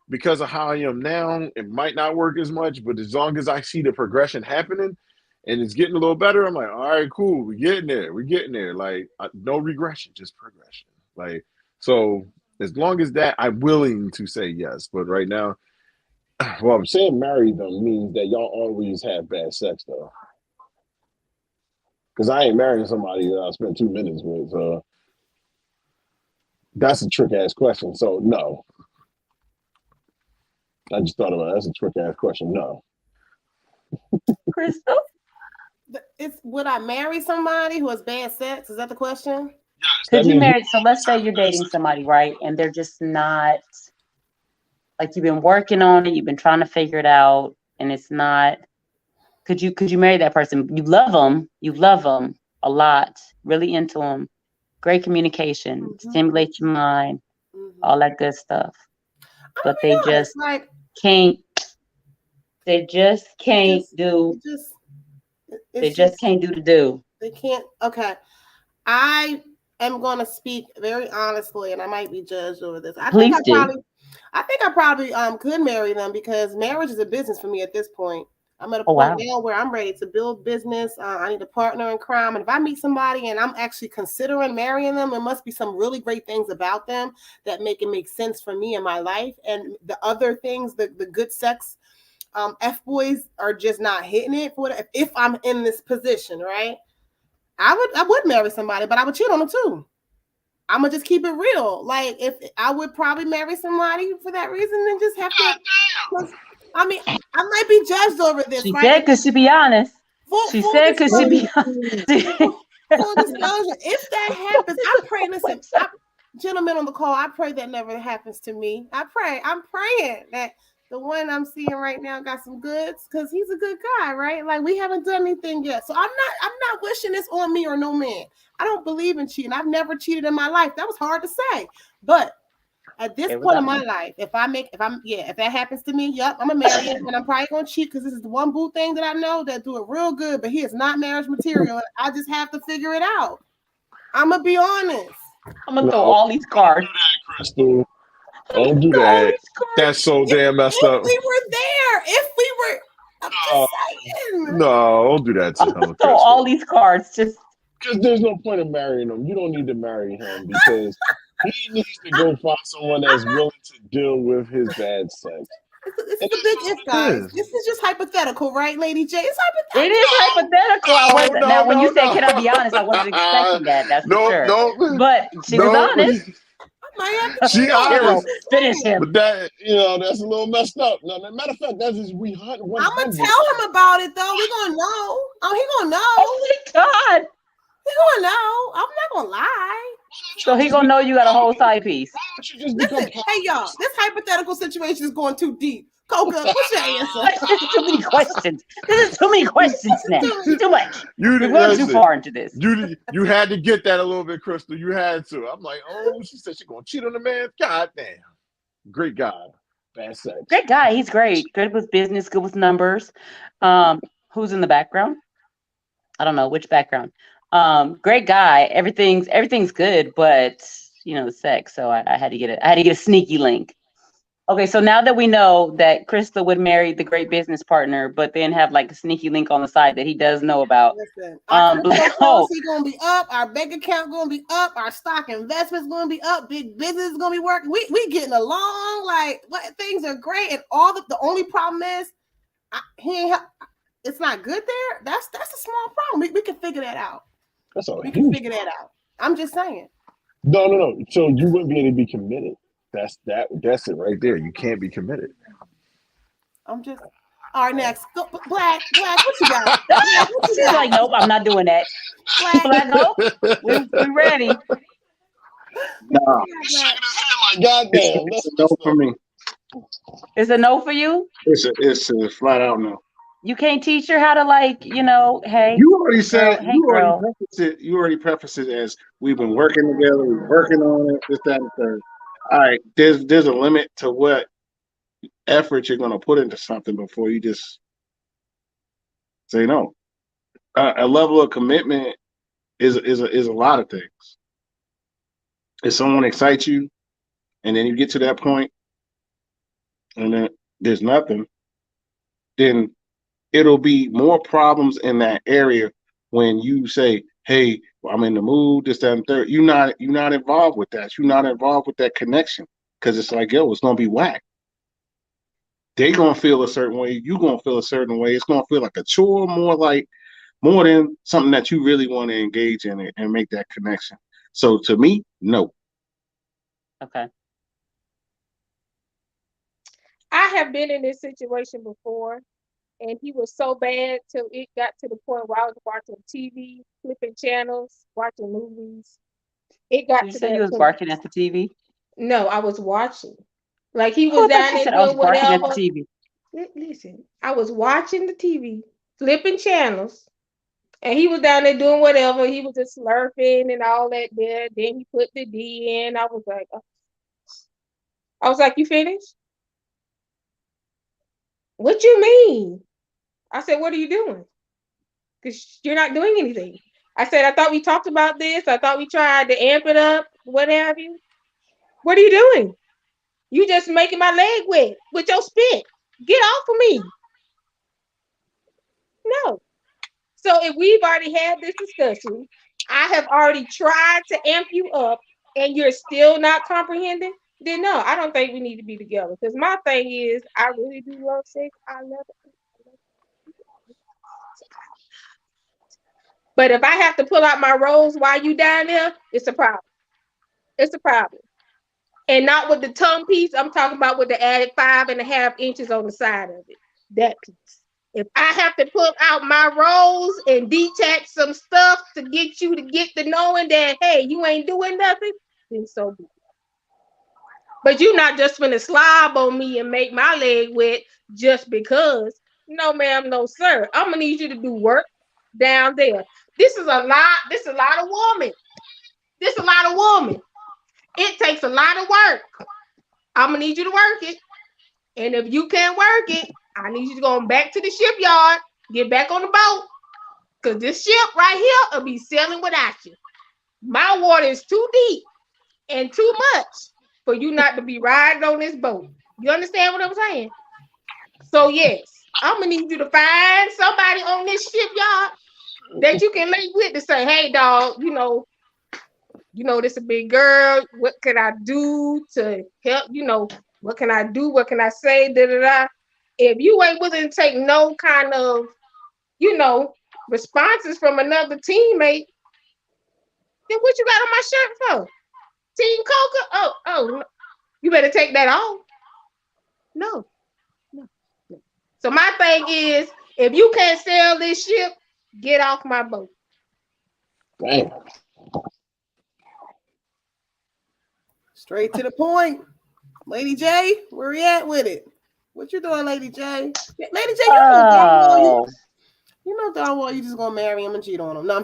because of how I am now, it might not work as much, but as long as I see the progression happening, and it's getting a little better, I'm like, all right, cool. We're getting there. Like, no regression, just progression. Like, so as long as that, I'm willing to say yes. But right now, well, I'm saying marry them means that y'all always have bad sex, though. Because I ain't marrying somebody that I spent 2 minutes with. So that's a trick-ass question. So, no. I just thought about it. That's a trick-ass question. No. Crystal? Would I marry somebody who has bad sex? Is that the question? Yes. Could you marry? So let's say you're dating somebody, right? And they're just not, like, you've been working on it, you've been trying to figure it out, and it's not. Could you marry that person? You love them a lot, really into them, great communication, stimulate your mind, all that good stuff. But they just can't. They just can't do. They just can't do the do. They can't. Okay. I am going to speak very honestly, and I might be judged over this. I think I probably could marry them because marriage is a business for me at this point. I'm at a point now where I'm ready to build business. I need a partner in crime. And if I meet somebody and I'm actually considering marrying them, there must be some really great things about them that make it make sense for me in my life. And the other things, the good sex, F-boys are just not hitting it. If I'm in this position, right? I would marry somebody, but I would cheat on them too. I'm gonna just keep it real. Like, if I would probably marry somebody for that reason and just have to. I mean, I might be judged over this. She said because she be honest. She said because she be honest. Full disclosure, if that happens, I pray. Listen, gentlemen on the call, I pray that never happens to me. I'm praying that the one I'm seeing right now got some goods because he's a good guy, right? Like, we haven't done anything yet. So I'm not wishing this on me or no man. I don't believe in cheating. I've never cheated in my life. That was hard to say. But at this point in my life, if that happens to me, I'm gonna marry him, and I'm probably gonna cheat because this is the one boo thing that I know that do it real good, but he is not marriage material. I just have to figure it out. I'm gonna be honest. I'm gonna throw all these cards. Crystal. Don't do that. That's so damn messed up. If we were I'm just saying. No, don't do that to him. Throw all these cards. Just because there's no point in marrying him. You don't need to marry him because he needs to go find someone that's willing to deal with his bad sex. It's a big if, guys. This is just hypothetical, right, Lady J? It's hypothetical. It is hypothetical. When you say, "Can I be honest?" I wasn't expecting that. That's for sure. But she was honest. She honest. Finish him. But that, that's a little messed up. No, matter of fact, that's just we hunt. I'm gonna tell him about it though. We gonna know. Oh, he gonna know. Oh my God. He gonna know. I'm not gonna lie. So he gonna know you got a whole side piece. Listen, hey y'all, this hypothetical situation is going too deep. Coca, what's your answer? There's too many questions. There's too many questions now. It's too much. You We're going too listen, far into this. you had to get that a little bit, Crystal. You had to. I'm like, oh, she said she's gonna cheat on the man. God damn. Great guy. Bad sex. Great guy. He's great. Good with business, good with numbers. Who's in the background? I don't know which background. Great guy. Everything's good, but sex. So I had to get it. I had to get a sneaky link. Okay, so now that we know that Krista would marry the great business partner, but then have like a sneaky link on the side that he does know about. Listen, our Black crypto Hope. policy gonna be up, our bank account gonna be up, our stock investments gonna be up, big business is gonna be working. We getting along, like things are great, and the only problem is it's not good there. That's a small problem. We can figure that out. That's all. We can figure that out. I'm just saying. No. So you wouldn't be able to be committed. That's it right there. You can't be committed. I'm just all right. Next, Black, what you got? She's like, nope, I'm not doing that. Black Hope, we're ready. Nah, Goddamn, it's a no for me. It's a no for you. It's a flat out no. You can't teach her how to hey. You already said hey, you girl. already prefaced it. You already prefaced it as we've been working together, we're working on it, this, that, and the third. All right, there's a limit to what effort you're gonna put into something before you just say no. A level of commitment is a lot of things. If someone excites you, and then you get to that point, and then there's nothing, then it'll be more problems in that area when you say, "Hey, I'm in the mood." This, that, and third. You're not involved with that. You're not involved with that connection because it's like, yo, it's gonna be whack. They gonna feel a certain way. You gonna feel a certain way. It's gonna feel like a chore, more than something that you really want to engage in it and make that connection. So to me, no. Okay. I have been in this situation before, and he was so bad till it got to the point where I was watching TV, flipping channels, watching movies. It got Did you to say that you was point. barking at the TV? No, I was watching. Like he Oh, was I thought down you there said I was doing barking at the whatever. TV. Listen, I was watching the TV, flipping channels, and he was down there doing whatever. He was just slurping and all that there. Then he put the D in. I was like, you finished? What you mean? I said, what are you doing? Because you're not doing anything. I said, I thought we talked about this. I thought we tried to amp it up, what have you. What are you doing? You just making my leg wet with your spit. Get off of me. No. So if we've already had this discussion, I have already tried to amp you up and you're still not comprehending, then no, I don't think we need to be together. Because my thing is, I really do love sex. I love it. But if I have to pull out my rose while you down there, it's a problem. It's a problem. And not with the tongue piece. I'm talking about with the added 5.5 inches on the side of it. That piece. If I have to pull out my rose and detach some stuff to get you to get the knowing that, hey, you ain't doing nothing, then so be it. But you're not just gonna slob on me and make my leg wet just because. No, ma'am, no, sir. I'm gonna need you to do work down there. This is a lot. This is a lot of woman. This is a lot of woman. It takes a lot of work. I'm gonna need you to work it. And if you can't work it, I need you to go back to the shipyard, get back on the boat, because this ship right here will be sailing without you. My water is too deep and too much for you not to be riding on this boat. You understand what I'm saying? So yes, I'm gonna need you to find somebody on this shipyard that you can link with to say, hey dog, this a big girl. What can I do to help? What can I do? What can I say? Da da da. If you ain't willing to take no kind of, responses from another teammate, then what you got on my shirt for? Team Coca? Oh, you better take that off. No. So my thing is, if you can't sail this ship, get off my boat. Damn. Straight to the point. Lady J, where we at with it? What you doing, Lady J? Lady J, Oh, you know darn well you just gonna marry him and cheat on him. No, I'm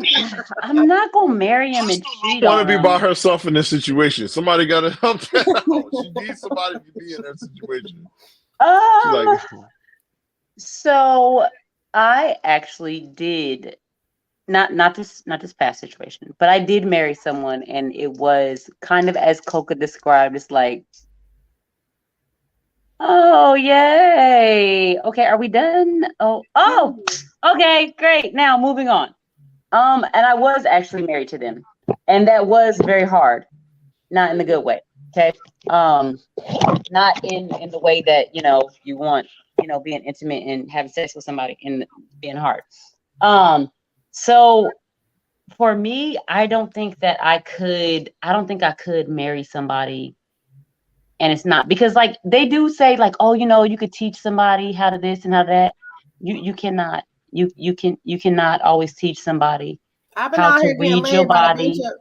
just I'm not gonna marry him and cheat Want to on be by him. herself in this situation. Somebody got to help that out. She needs somebody to be in that situation. She's like, So I actually did not this past situation, but I did marry someone, and it was kind of as Coca described. It's like, oh yay, okay, are we done? Oh, okay, great. Now moving on. And I was actually married to them, and that was very hard, not in the good way. Okay, not in the way that you want, being intimate and having sex with somebody and being hard. So for me, I don't think I could marry somebody, and it's not because, like, they do say, like, oh, you could teach somebody how to this and how that. You cannot. You cannot always teach somebody I've been how out to here being read your led by a bunch body. of.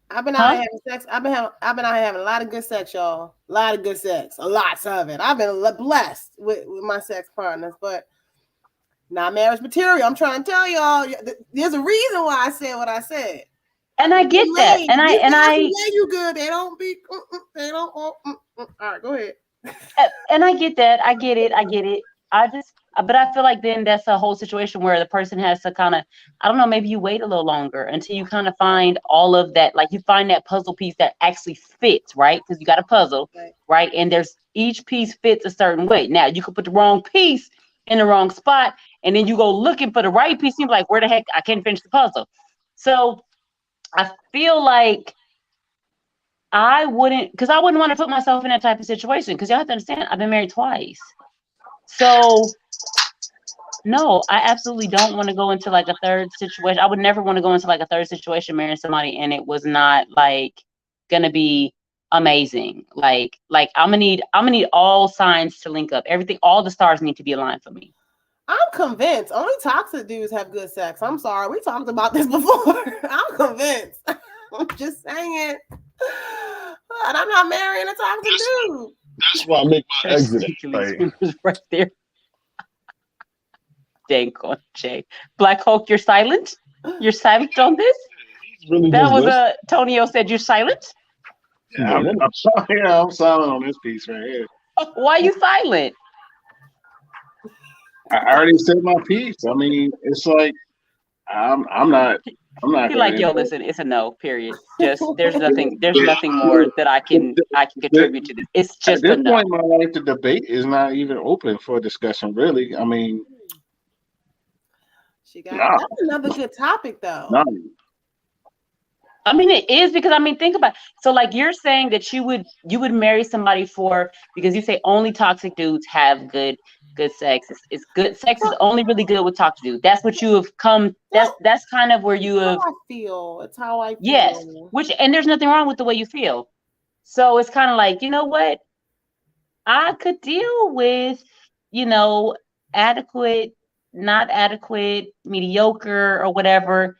I've been out here having sex. I've been out here having a lot of good sex, y'all. A lot of good sex, lots of it. I've been blessed with my sex partners, but not marriage material. I'm trying to tell y'all, there's a reason why I said what I said. And I get that, and I you good. They don't be. They don't. All right, go ahead. And I get that. I get it. But I feel like then that's a whole situation where the person has to kind of, I don't know, maybe you wait a little longer until you kind of find all of that. Like, you find that puzzle piece that actually fits, right? Because you got a puzzle, right? And each piece fits a certain way. Now, you could put the wrong piece in the wrong spot, and then you go looking for the right piece. And you're like, where the heck? I can't finish the puzzle. So I feel like I wouldn't want to put myself in that type of situation, because y'all have to understand, I've been married twice. So no, I absolutely don't want to go into like a third situation. I would never want to go into like a third situation marrying somebody and it was not like gonna be amazing. Like I'm gonna need all signs to link up. Everything, all the stars need to be aligned for me. I'm convinced only toxic dudes have good sex. I'm sorry, we talked about this before. I'm convinced. I'm just saying. But I'm not marrying a toxic dude. that's why I make my exit. Right there. Dang on, Jay. Black Hulk, you're silent? You're silent on this? Really that was Tonio said you're silent? Yeah, I'm silent on this piece right here. Why are you silent? I already said my piece. I mean, it's like I'm not. He like, yo, listen, it's a no, period. Just there's nothing more that I can contribute to this. It's just at this no. point in my life, the debate is not even open for discussion, really. I mean, that's another good topic, though. No. I mean, it is, because think about it. So, like, you're saying that you would marry somebody because you say only toxic dudes have good sex. It's good sex is only really good with toxic dudes. That's what you have come. That's kind of where you have. How I feel. It's how I feel. Yes, and there's nothing wrong with the way you feel. So it's kind of like, you know what? I could deal with, adequate, not adequate, mediocre, or whatever.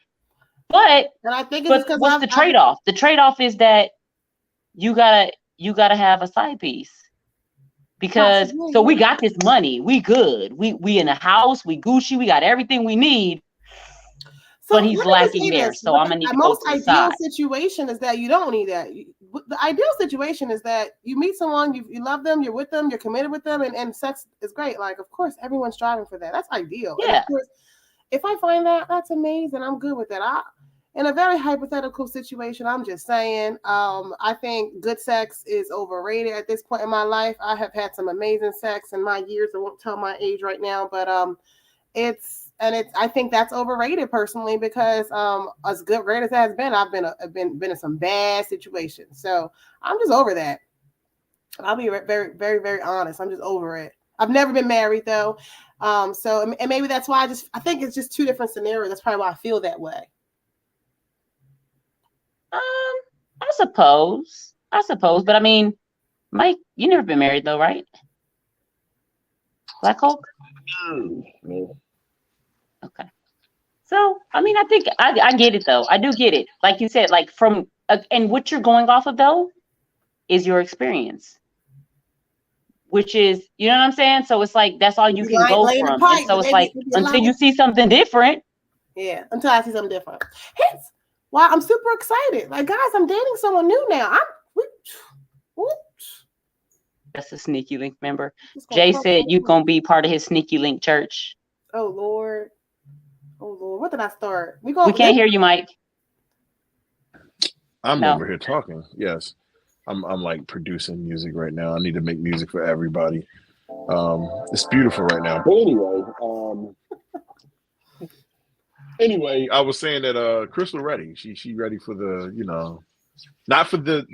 But I think what's the trade-off? The trade-off is that you gotta have a side piece, because so we got this money, we good, we in a house, we Gucci, we got everything we need, but he's lacking there. So I'm gonna need to go to the side. The most ideal situation is that you don't need that. The ideal situation is that you meet someone, you love them, you're with them, you're committed with them, and sex is great. Like, of course, everyone's striving for that. That's ideal. Yeah. And of course, if I find that, that's amazing. I'm good with that. In a very hypothetical situation, I'm just saying, I think good sex is overrated at this point in my life. I have had some amazing sex in my years. I won't tell my age right now, but I think that's overrated personally, because as great as that has been, I've been in some bad situations. So I'm just over that. I'll be very, very, very honest. I'm just over it. I've never been married though. So, and maybe that's why I think it's just two different scenarios. That's probably why I feel that way. I suppose, but I mean, Mike, you never been married though, right? Black Hulk? No. Okay. So, I mean, I think I get it though. I do get it. Like you said, like and what you're going off of though is your experience. which is, you know what I'm saying? So it's like that's all you can go laying the from. pipe, And so but it's they like be until lying. you see something different. Yeah, until I see something different. Hence why I'm super excited. Like, guys, I'm dating someone new now. That's a sneaky link member. Just gonna Jay pump said my you're feet. gonna be part of his sneaky link church. Oh Lord. What did I start? We can't hear you, Mike. I'm No. over here talking. Yes. I'm like producing music right now. I need to make music for everybody. It's beautiful right now. But anyway, I was saying that Crystal ready. She ready for the, you know, not for the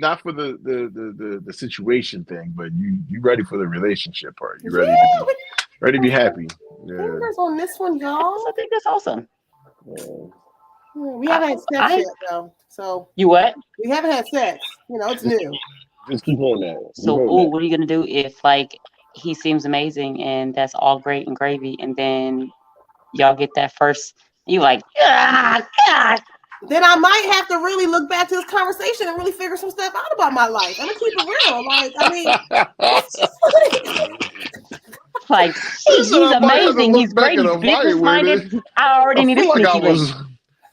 situation thing, but you ready for the relationship part. You ready to be happy. Yeah. Fingers on this one, y'all. I think that's awesome. We haven't had sex yet, though. So you what? We haven't had sex. You know, it's new. Just keep on that. So, what are you gonna do if like he seems amazing and that's all great and gravy, and then y'all get that first? You like, God. Then I might have to really look back to this conversation and really figure some stuff out about my life. I'm gonna keep it real. Like, I mean, like he's amazing. He's great. He's business minded. I already need a sneaky link.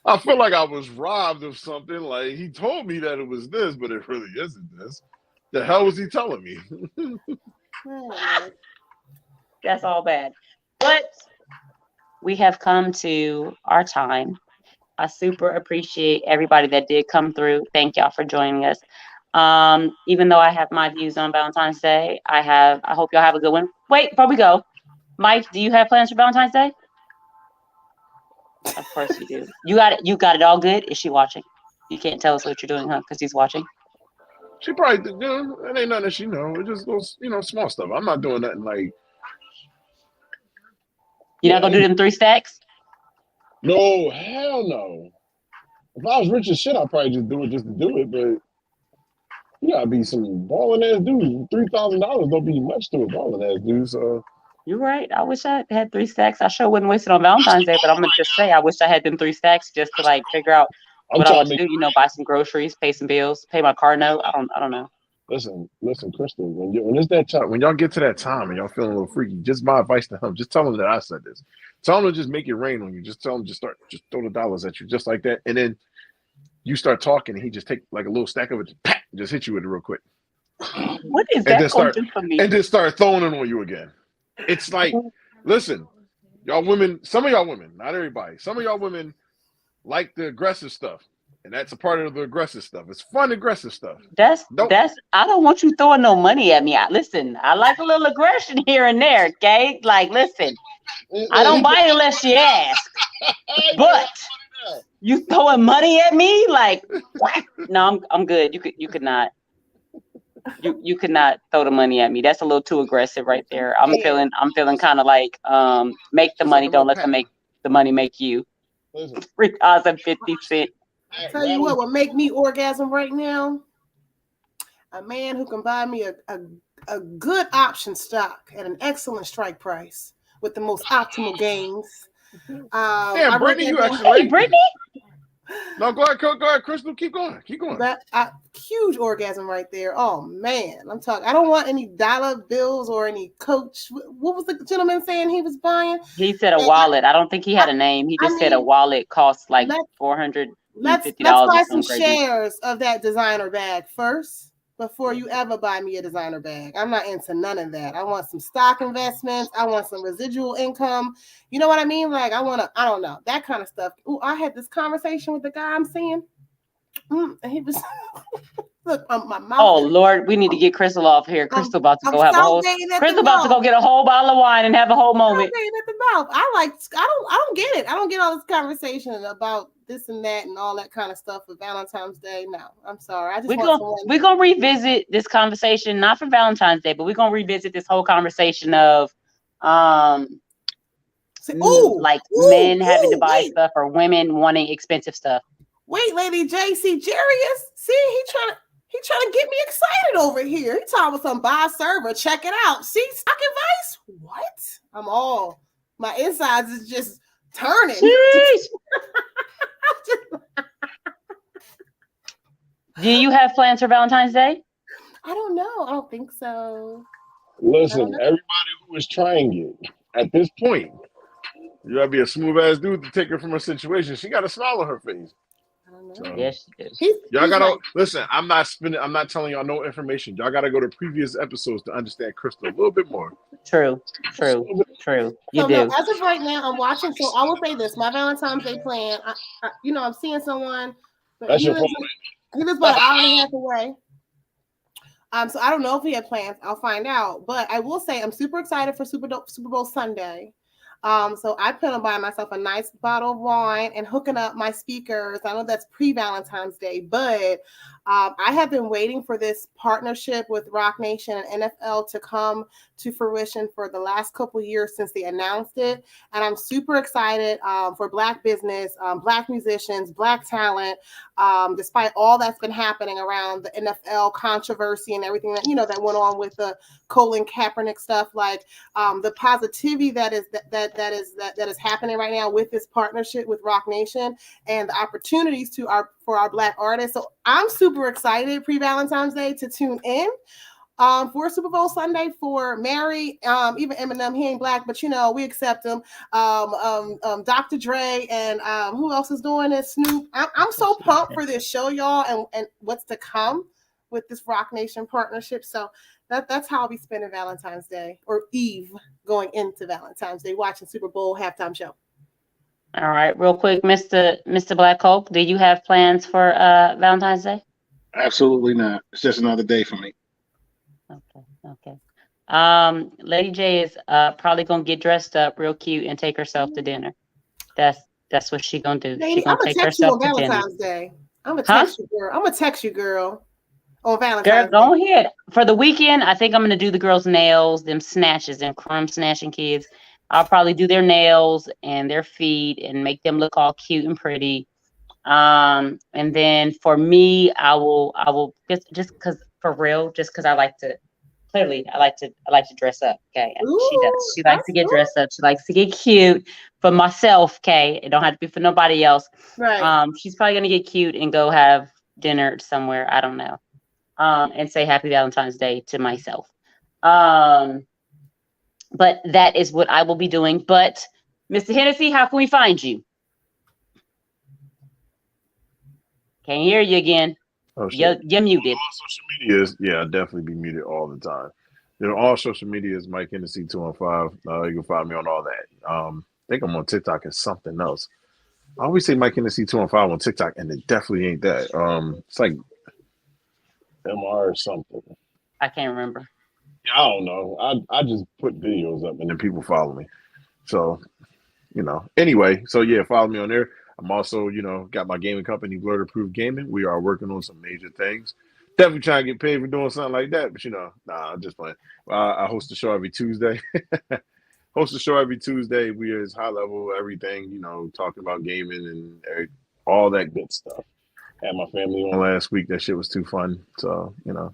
I feel like I was robbed of something. Like he told me that it was this, but it really isn't this. The hell was he telling me? That's all bad. But we have come to our time. I super appreciate everybody that did come through. Thank y'all for joining us. Even though I have my views on Valentine's Day, I hope y'all have a good one. Wait, before we go, Mike, do you have plans for Valentine's Day? Of course you do. You got it. You got it all good. Is she watching? You can't tell us what you're doing, huh? Because he's watching. She probably, it ain't nothing that she know. It's just those, small stuff. I'm not doing nothing like. You're not gonna do them 3 stacks? No, hell no. If I was rich as shit, I'd probably just do it just to do it. But you gotta be some balling ass dude. $3,000 don't be much to a balling ass dude. So. You're right. I wish I had 3 stacks. I sure wouldn't waste it on Valentine's Day, but I'm gonna just say I wish I had them 3 stacks just to like figure out what I want to do. You know, buy some groceries, pay some bills, pay my car note. I don't know. Listen, Crystal. When it's that time, when y'all get to that time and y'all feeling a little freaky, just my advice to him: just tell him that I said this. Tell him to just make it rain on you. Just tell him just throw the dollars at you, just like that, and then you start talking, and he just take like a little stack of it, just hit you with it real quick. What is that going to do for me? And then start throwing it on you again. It's like, listen, y'all women, some of y'all women, not everybody, some of y'all women like the aggressive stuff. And that's a part of the aggressive stuff. It's fun, aggressive stuff. That's I don't want you throwing no money at me. Listen, I like a little aggression here and there, okay? Like, listen, I don't buy it unless you ask. But you throwing money at me? Like, no, I'm good. You could not. You could not throw the money at me. That's a little too aggressive right there. I'm feeling kind of like make the money, don't let them make the money make you. $3.50. I tell you what would make me orgasm right now. A man who can buy me a good option stock at an excellent strike price with the most optimal gains. Damn, Brittany, you actually. Hey, Brittany. No, go ahead, Crystal. Keep going. Huge orgasm right there. Oh man, I'm talking. I don't want any dollar bills or any Coach. What was the gentleman saying he was buying? He said a wallet. I don't think he had a name. He just said a wallet costs like $450. Let's buy some shares of that designer bag first before you ever buy me a designer bag. I'm not into none of that. I want some stock investments. I want some residual income. You know what I mean? Like I don't know, that kind of stuff. Ooh, I had this conversation with the guy I'm seeing. And he was look my mouth. Oh Lord, we need to get Crystal off here. Crystal about to go have a whole. Crystal about to go get a whole bottle of wine and have a whole moment. At the mouth. I don't get it. I don't get all this conversation about this and that and all that kind of stuff for Valentine's Day. No, I'm sorry. We're gonna revisit this conversation, not for Valentine's Day, but we're gonna revisit this whole conversation of men having to buy stuff or women wanting expensive stuff. Wait, LadyJ, see Jarius? See, he trying to get me excited over here. He talking about some buy server. Check it out. See, stock advice? What? My insides is just turning. Do you have plans for Valentine's Day? I don't know. I don't think so. Listen, everybody who is trying it at this point, you gotta be a smooth ass dude to take her from her situation. She got a smile on her face. I don't know. So, Yes, she does. y'all gotta like, listen. I'm not telling y'all no information. Y'all gotta go to previous episodes to understand Crystal a little bit more. True. You so do. no, as of right now, I'm watching. So I will say this: my Valentine's Day plan. I'm seeing someone, but That's he your lives phone. he lives about an hour and a half away. So I don't know if he had plans. I'll find out. But I will say I'm super excited for Super Bowl Sunday. So I plan on buying myself a nice bottle of wine and hooking up my speakers. I know that's pre-Valentine's Day, but I have been waiting for this partnership with Rock Nation and NFL to come to fruition for the last couple of years since they announced it. And I'm super excited for Black business, Black musicians, Black talent, despite all that's been happening around the NFL controversy and everything that, that went on with the Colin Kaepernick stuff, like the positivity that is happening right now with this partnership with Rock Nation and the opportunities for our Black artists. So I'm super excited pre-Valentine's Day to tune in for Super Bowl Sunday for Mary, even Eminem. He ain't Black, but we accept him. Dr. Dre and who else is doing this? Snoop. I'm so pumped for this show, y'all, and what's to come with this Rock Nation partnership. So that's how I'll be spending Valentine's Day or Eve going into Valentine's Day, watching Super Bowl halftime show. All right, real quick, Mr. Black Hulk, do you have plans for Valentine's Day? Absolutely not. It's just another day for me. Okay. Lady J is probably gonna get dressed up real cute and take herself to dinner. That's what she gonna do. Lady, She gonna take herself to dinner. Valentine's Day. I'm gonna text you, girl. I'm gonna text you, girl. On Valentine's Girl, go ahead. For the weekend, I think I'm gonna do the girls' nails, them snatches, them crumb snatching kids. I'll probably do their nails and their feet and make them look all cute and pretty. And then for me, I will just because for real, just because I like to dress up. Okay. And she does. She likes to get dressed up. She likes to get cute for myself. Okay. It don't have to be for nobody else. Right. She's probably gonna get cute and go have dinner somewhere. I don't know. And say happy Valentine's Day to myself. But that is what I will be doing. But Mr. Hennessy, how can we find you? Can't hear you again. Oh, you're muted. All social medias, I'll definitely be muted all the time. All social media is Mike Hennessy 215. You can find me on all that. I think I'm on TikTok as something else. I always say Mike Hennessy 215 on TikTok, and it definitely ain't that. It's like MR or something. I can't remember. I don't know. I just put videos up and then people follow me. So, anyway, so follow me on there. I'm also, got my gaming company, Blurred Approved Gaming. We are working on some major things. Definitely trying to get paid for doing something like that, but I'm just playing. I host the show every Tuesday. We is high level, everything, talking about gaming and all that good stuff. Had my family on last week. That shit was too fun. So, I feel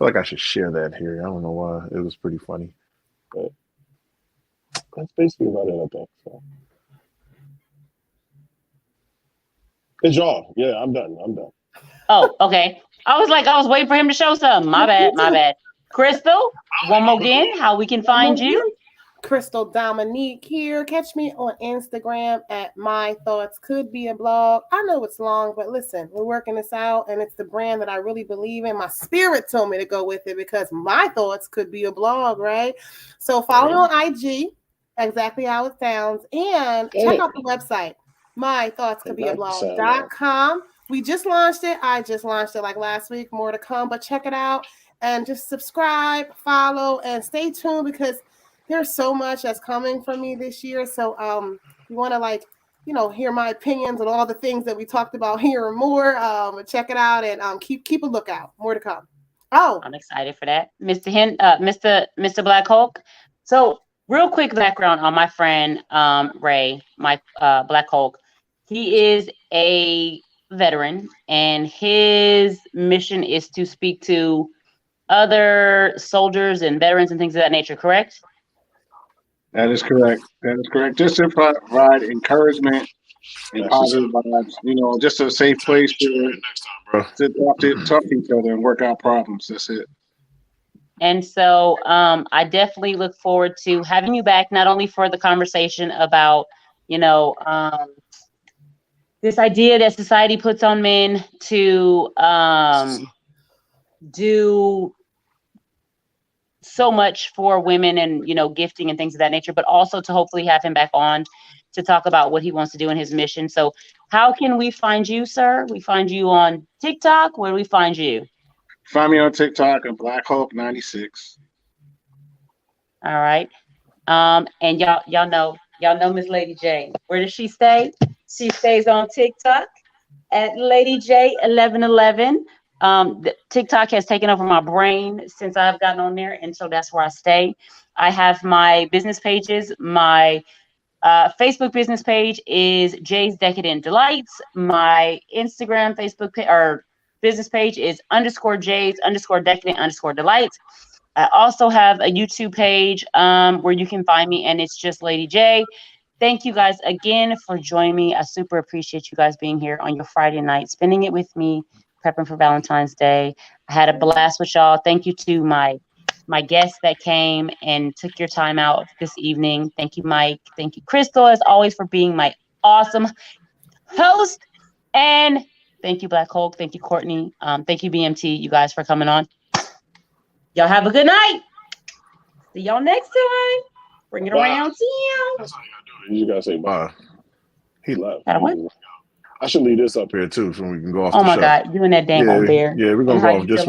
like I should share that here. I don't know why. It was pretty funny. But that's basically about it, I think. So. It's y'all. Yeah, I'm done. Oh, okay. I was waiting for him to show something. My bad. Crystal, one more again, how we can find you? Crystal Dominique here. Catch me on Instagram at My Thoughts Could Be a Blog. I know it's long, but listen, we're working this out, and it's the brand that I really believe in. My spirit told me to go with it because my thoughts could be a blog, right? So follow me on IG, exactly how it sounds, and check out the website, mythoughtscouldbeablog.com. We just launched it. I just launched it like last week. More to come, but check it out and just subscribe, follow, and stay tuned because there's so much that's coming from me this year. So you want to hear my opinions on all the things that we talked about here and more. Check it out and keep a lookout. More to come. Oh, I'm excited for that. Mr. Black Hulk. So real quick background on my friend Ray, my Black Hulk. He is a veteran and his mission is to speak to other soldiers and veterans and things of that nature, correct? That is correct. Just to provide encouragement and positive vibes, just a safe place to talk to each other and work out problems. That's it. And so I definitely look forward to having you back, not only for the conversation about, this idea that society puts on men to do so much for women and, gifting and things of that nature, but also to hopefully have him back on to talk about what he wants to do in his mission. So how can we find you, sir? We find you on TikTok. Where do we find you? Find me on TikTok at Black Hawk 96. All right. And y'all know Miss Lady J. Where does she stay? She stays on TikTok at LadyJ 1111. TikTok has taken over my brain since I've gotten on there, and so that's where I stay. I have my business pages. My Facebook business page is Jay's Decadent Delights. My Instagram or business page is _J's_Decadent_Delights. I also have a YouTube page where you can find me, and it's just Lady J. Thank you guys again for joining me. I super appreciate you guys being here on your Friday night, spending it with me, prepping for Valentine's Day. I had a blast with y'all. Thank you to my guests that came and took your time out this evening. Thank you, Mike. Thank you, Crystal, as always, for being my awesome host. And thank you, Black Hulk. Thank you, Courtney. Thank you, BMT, you guys, for coming on. Y'all have a good night. See y'all next time. Bring it around to you. That's how y'all do it. You gotta say bye. He left. What? I should leave this up here too, so we can go off Oh the my show. God, you and that dang old bear. Yeah, we're And gonna how go you off just feel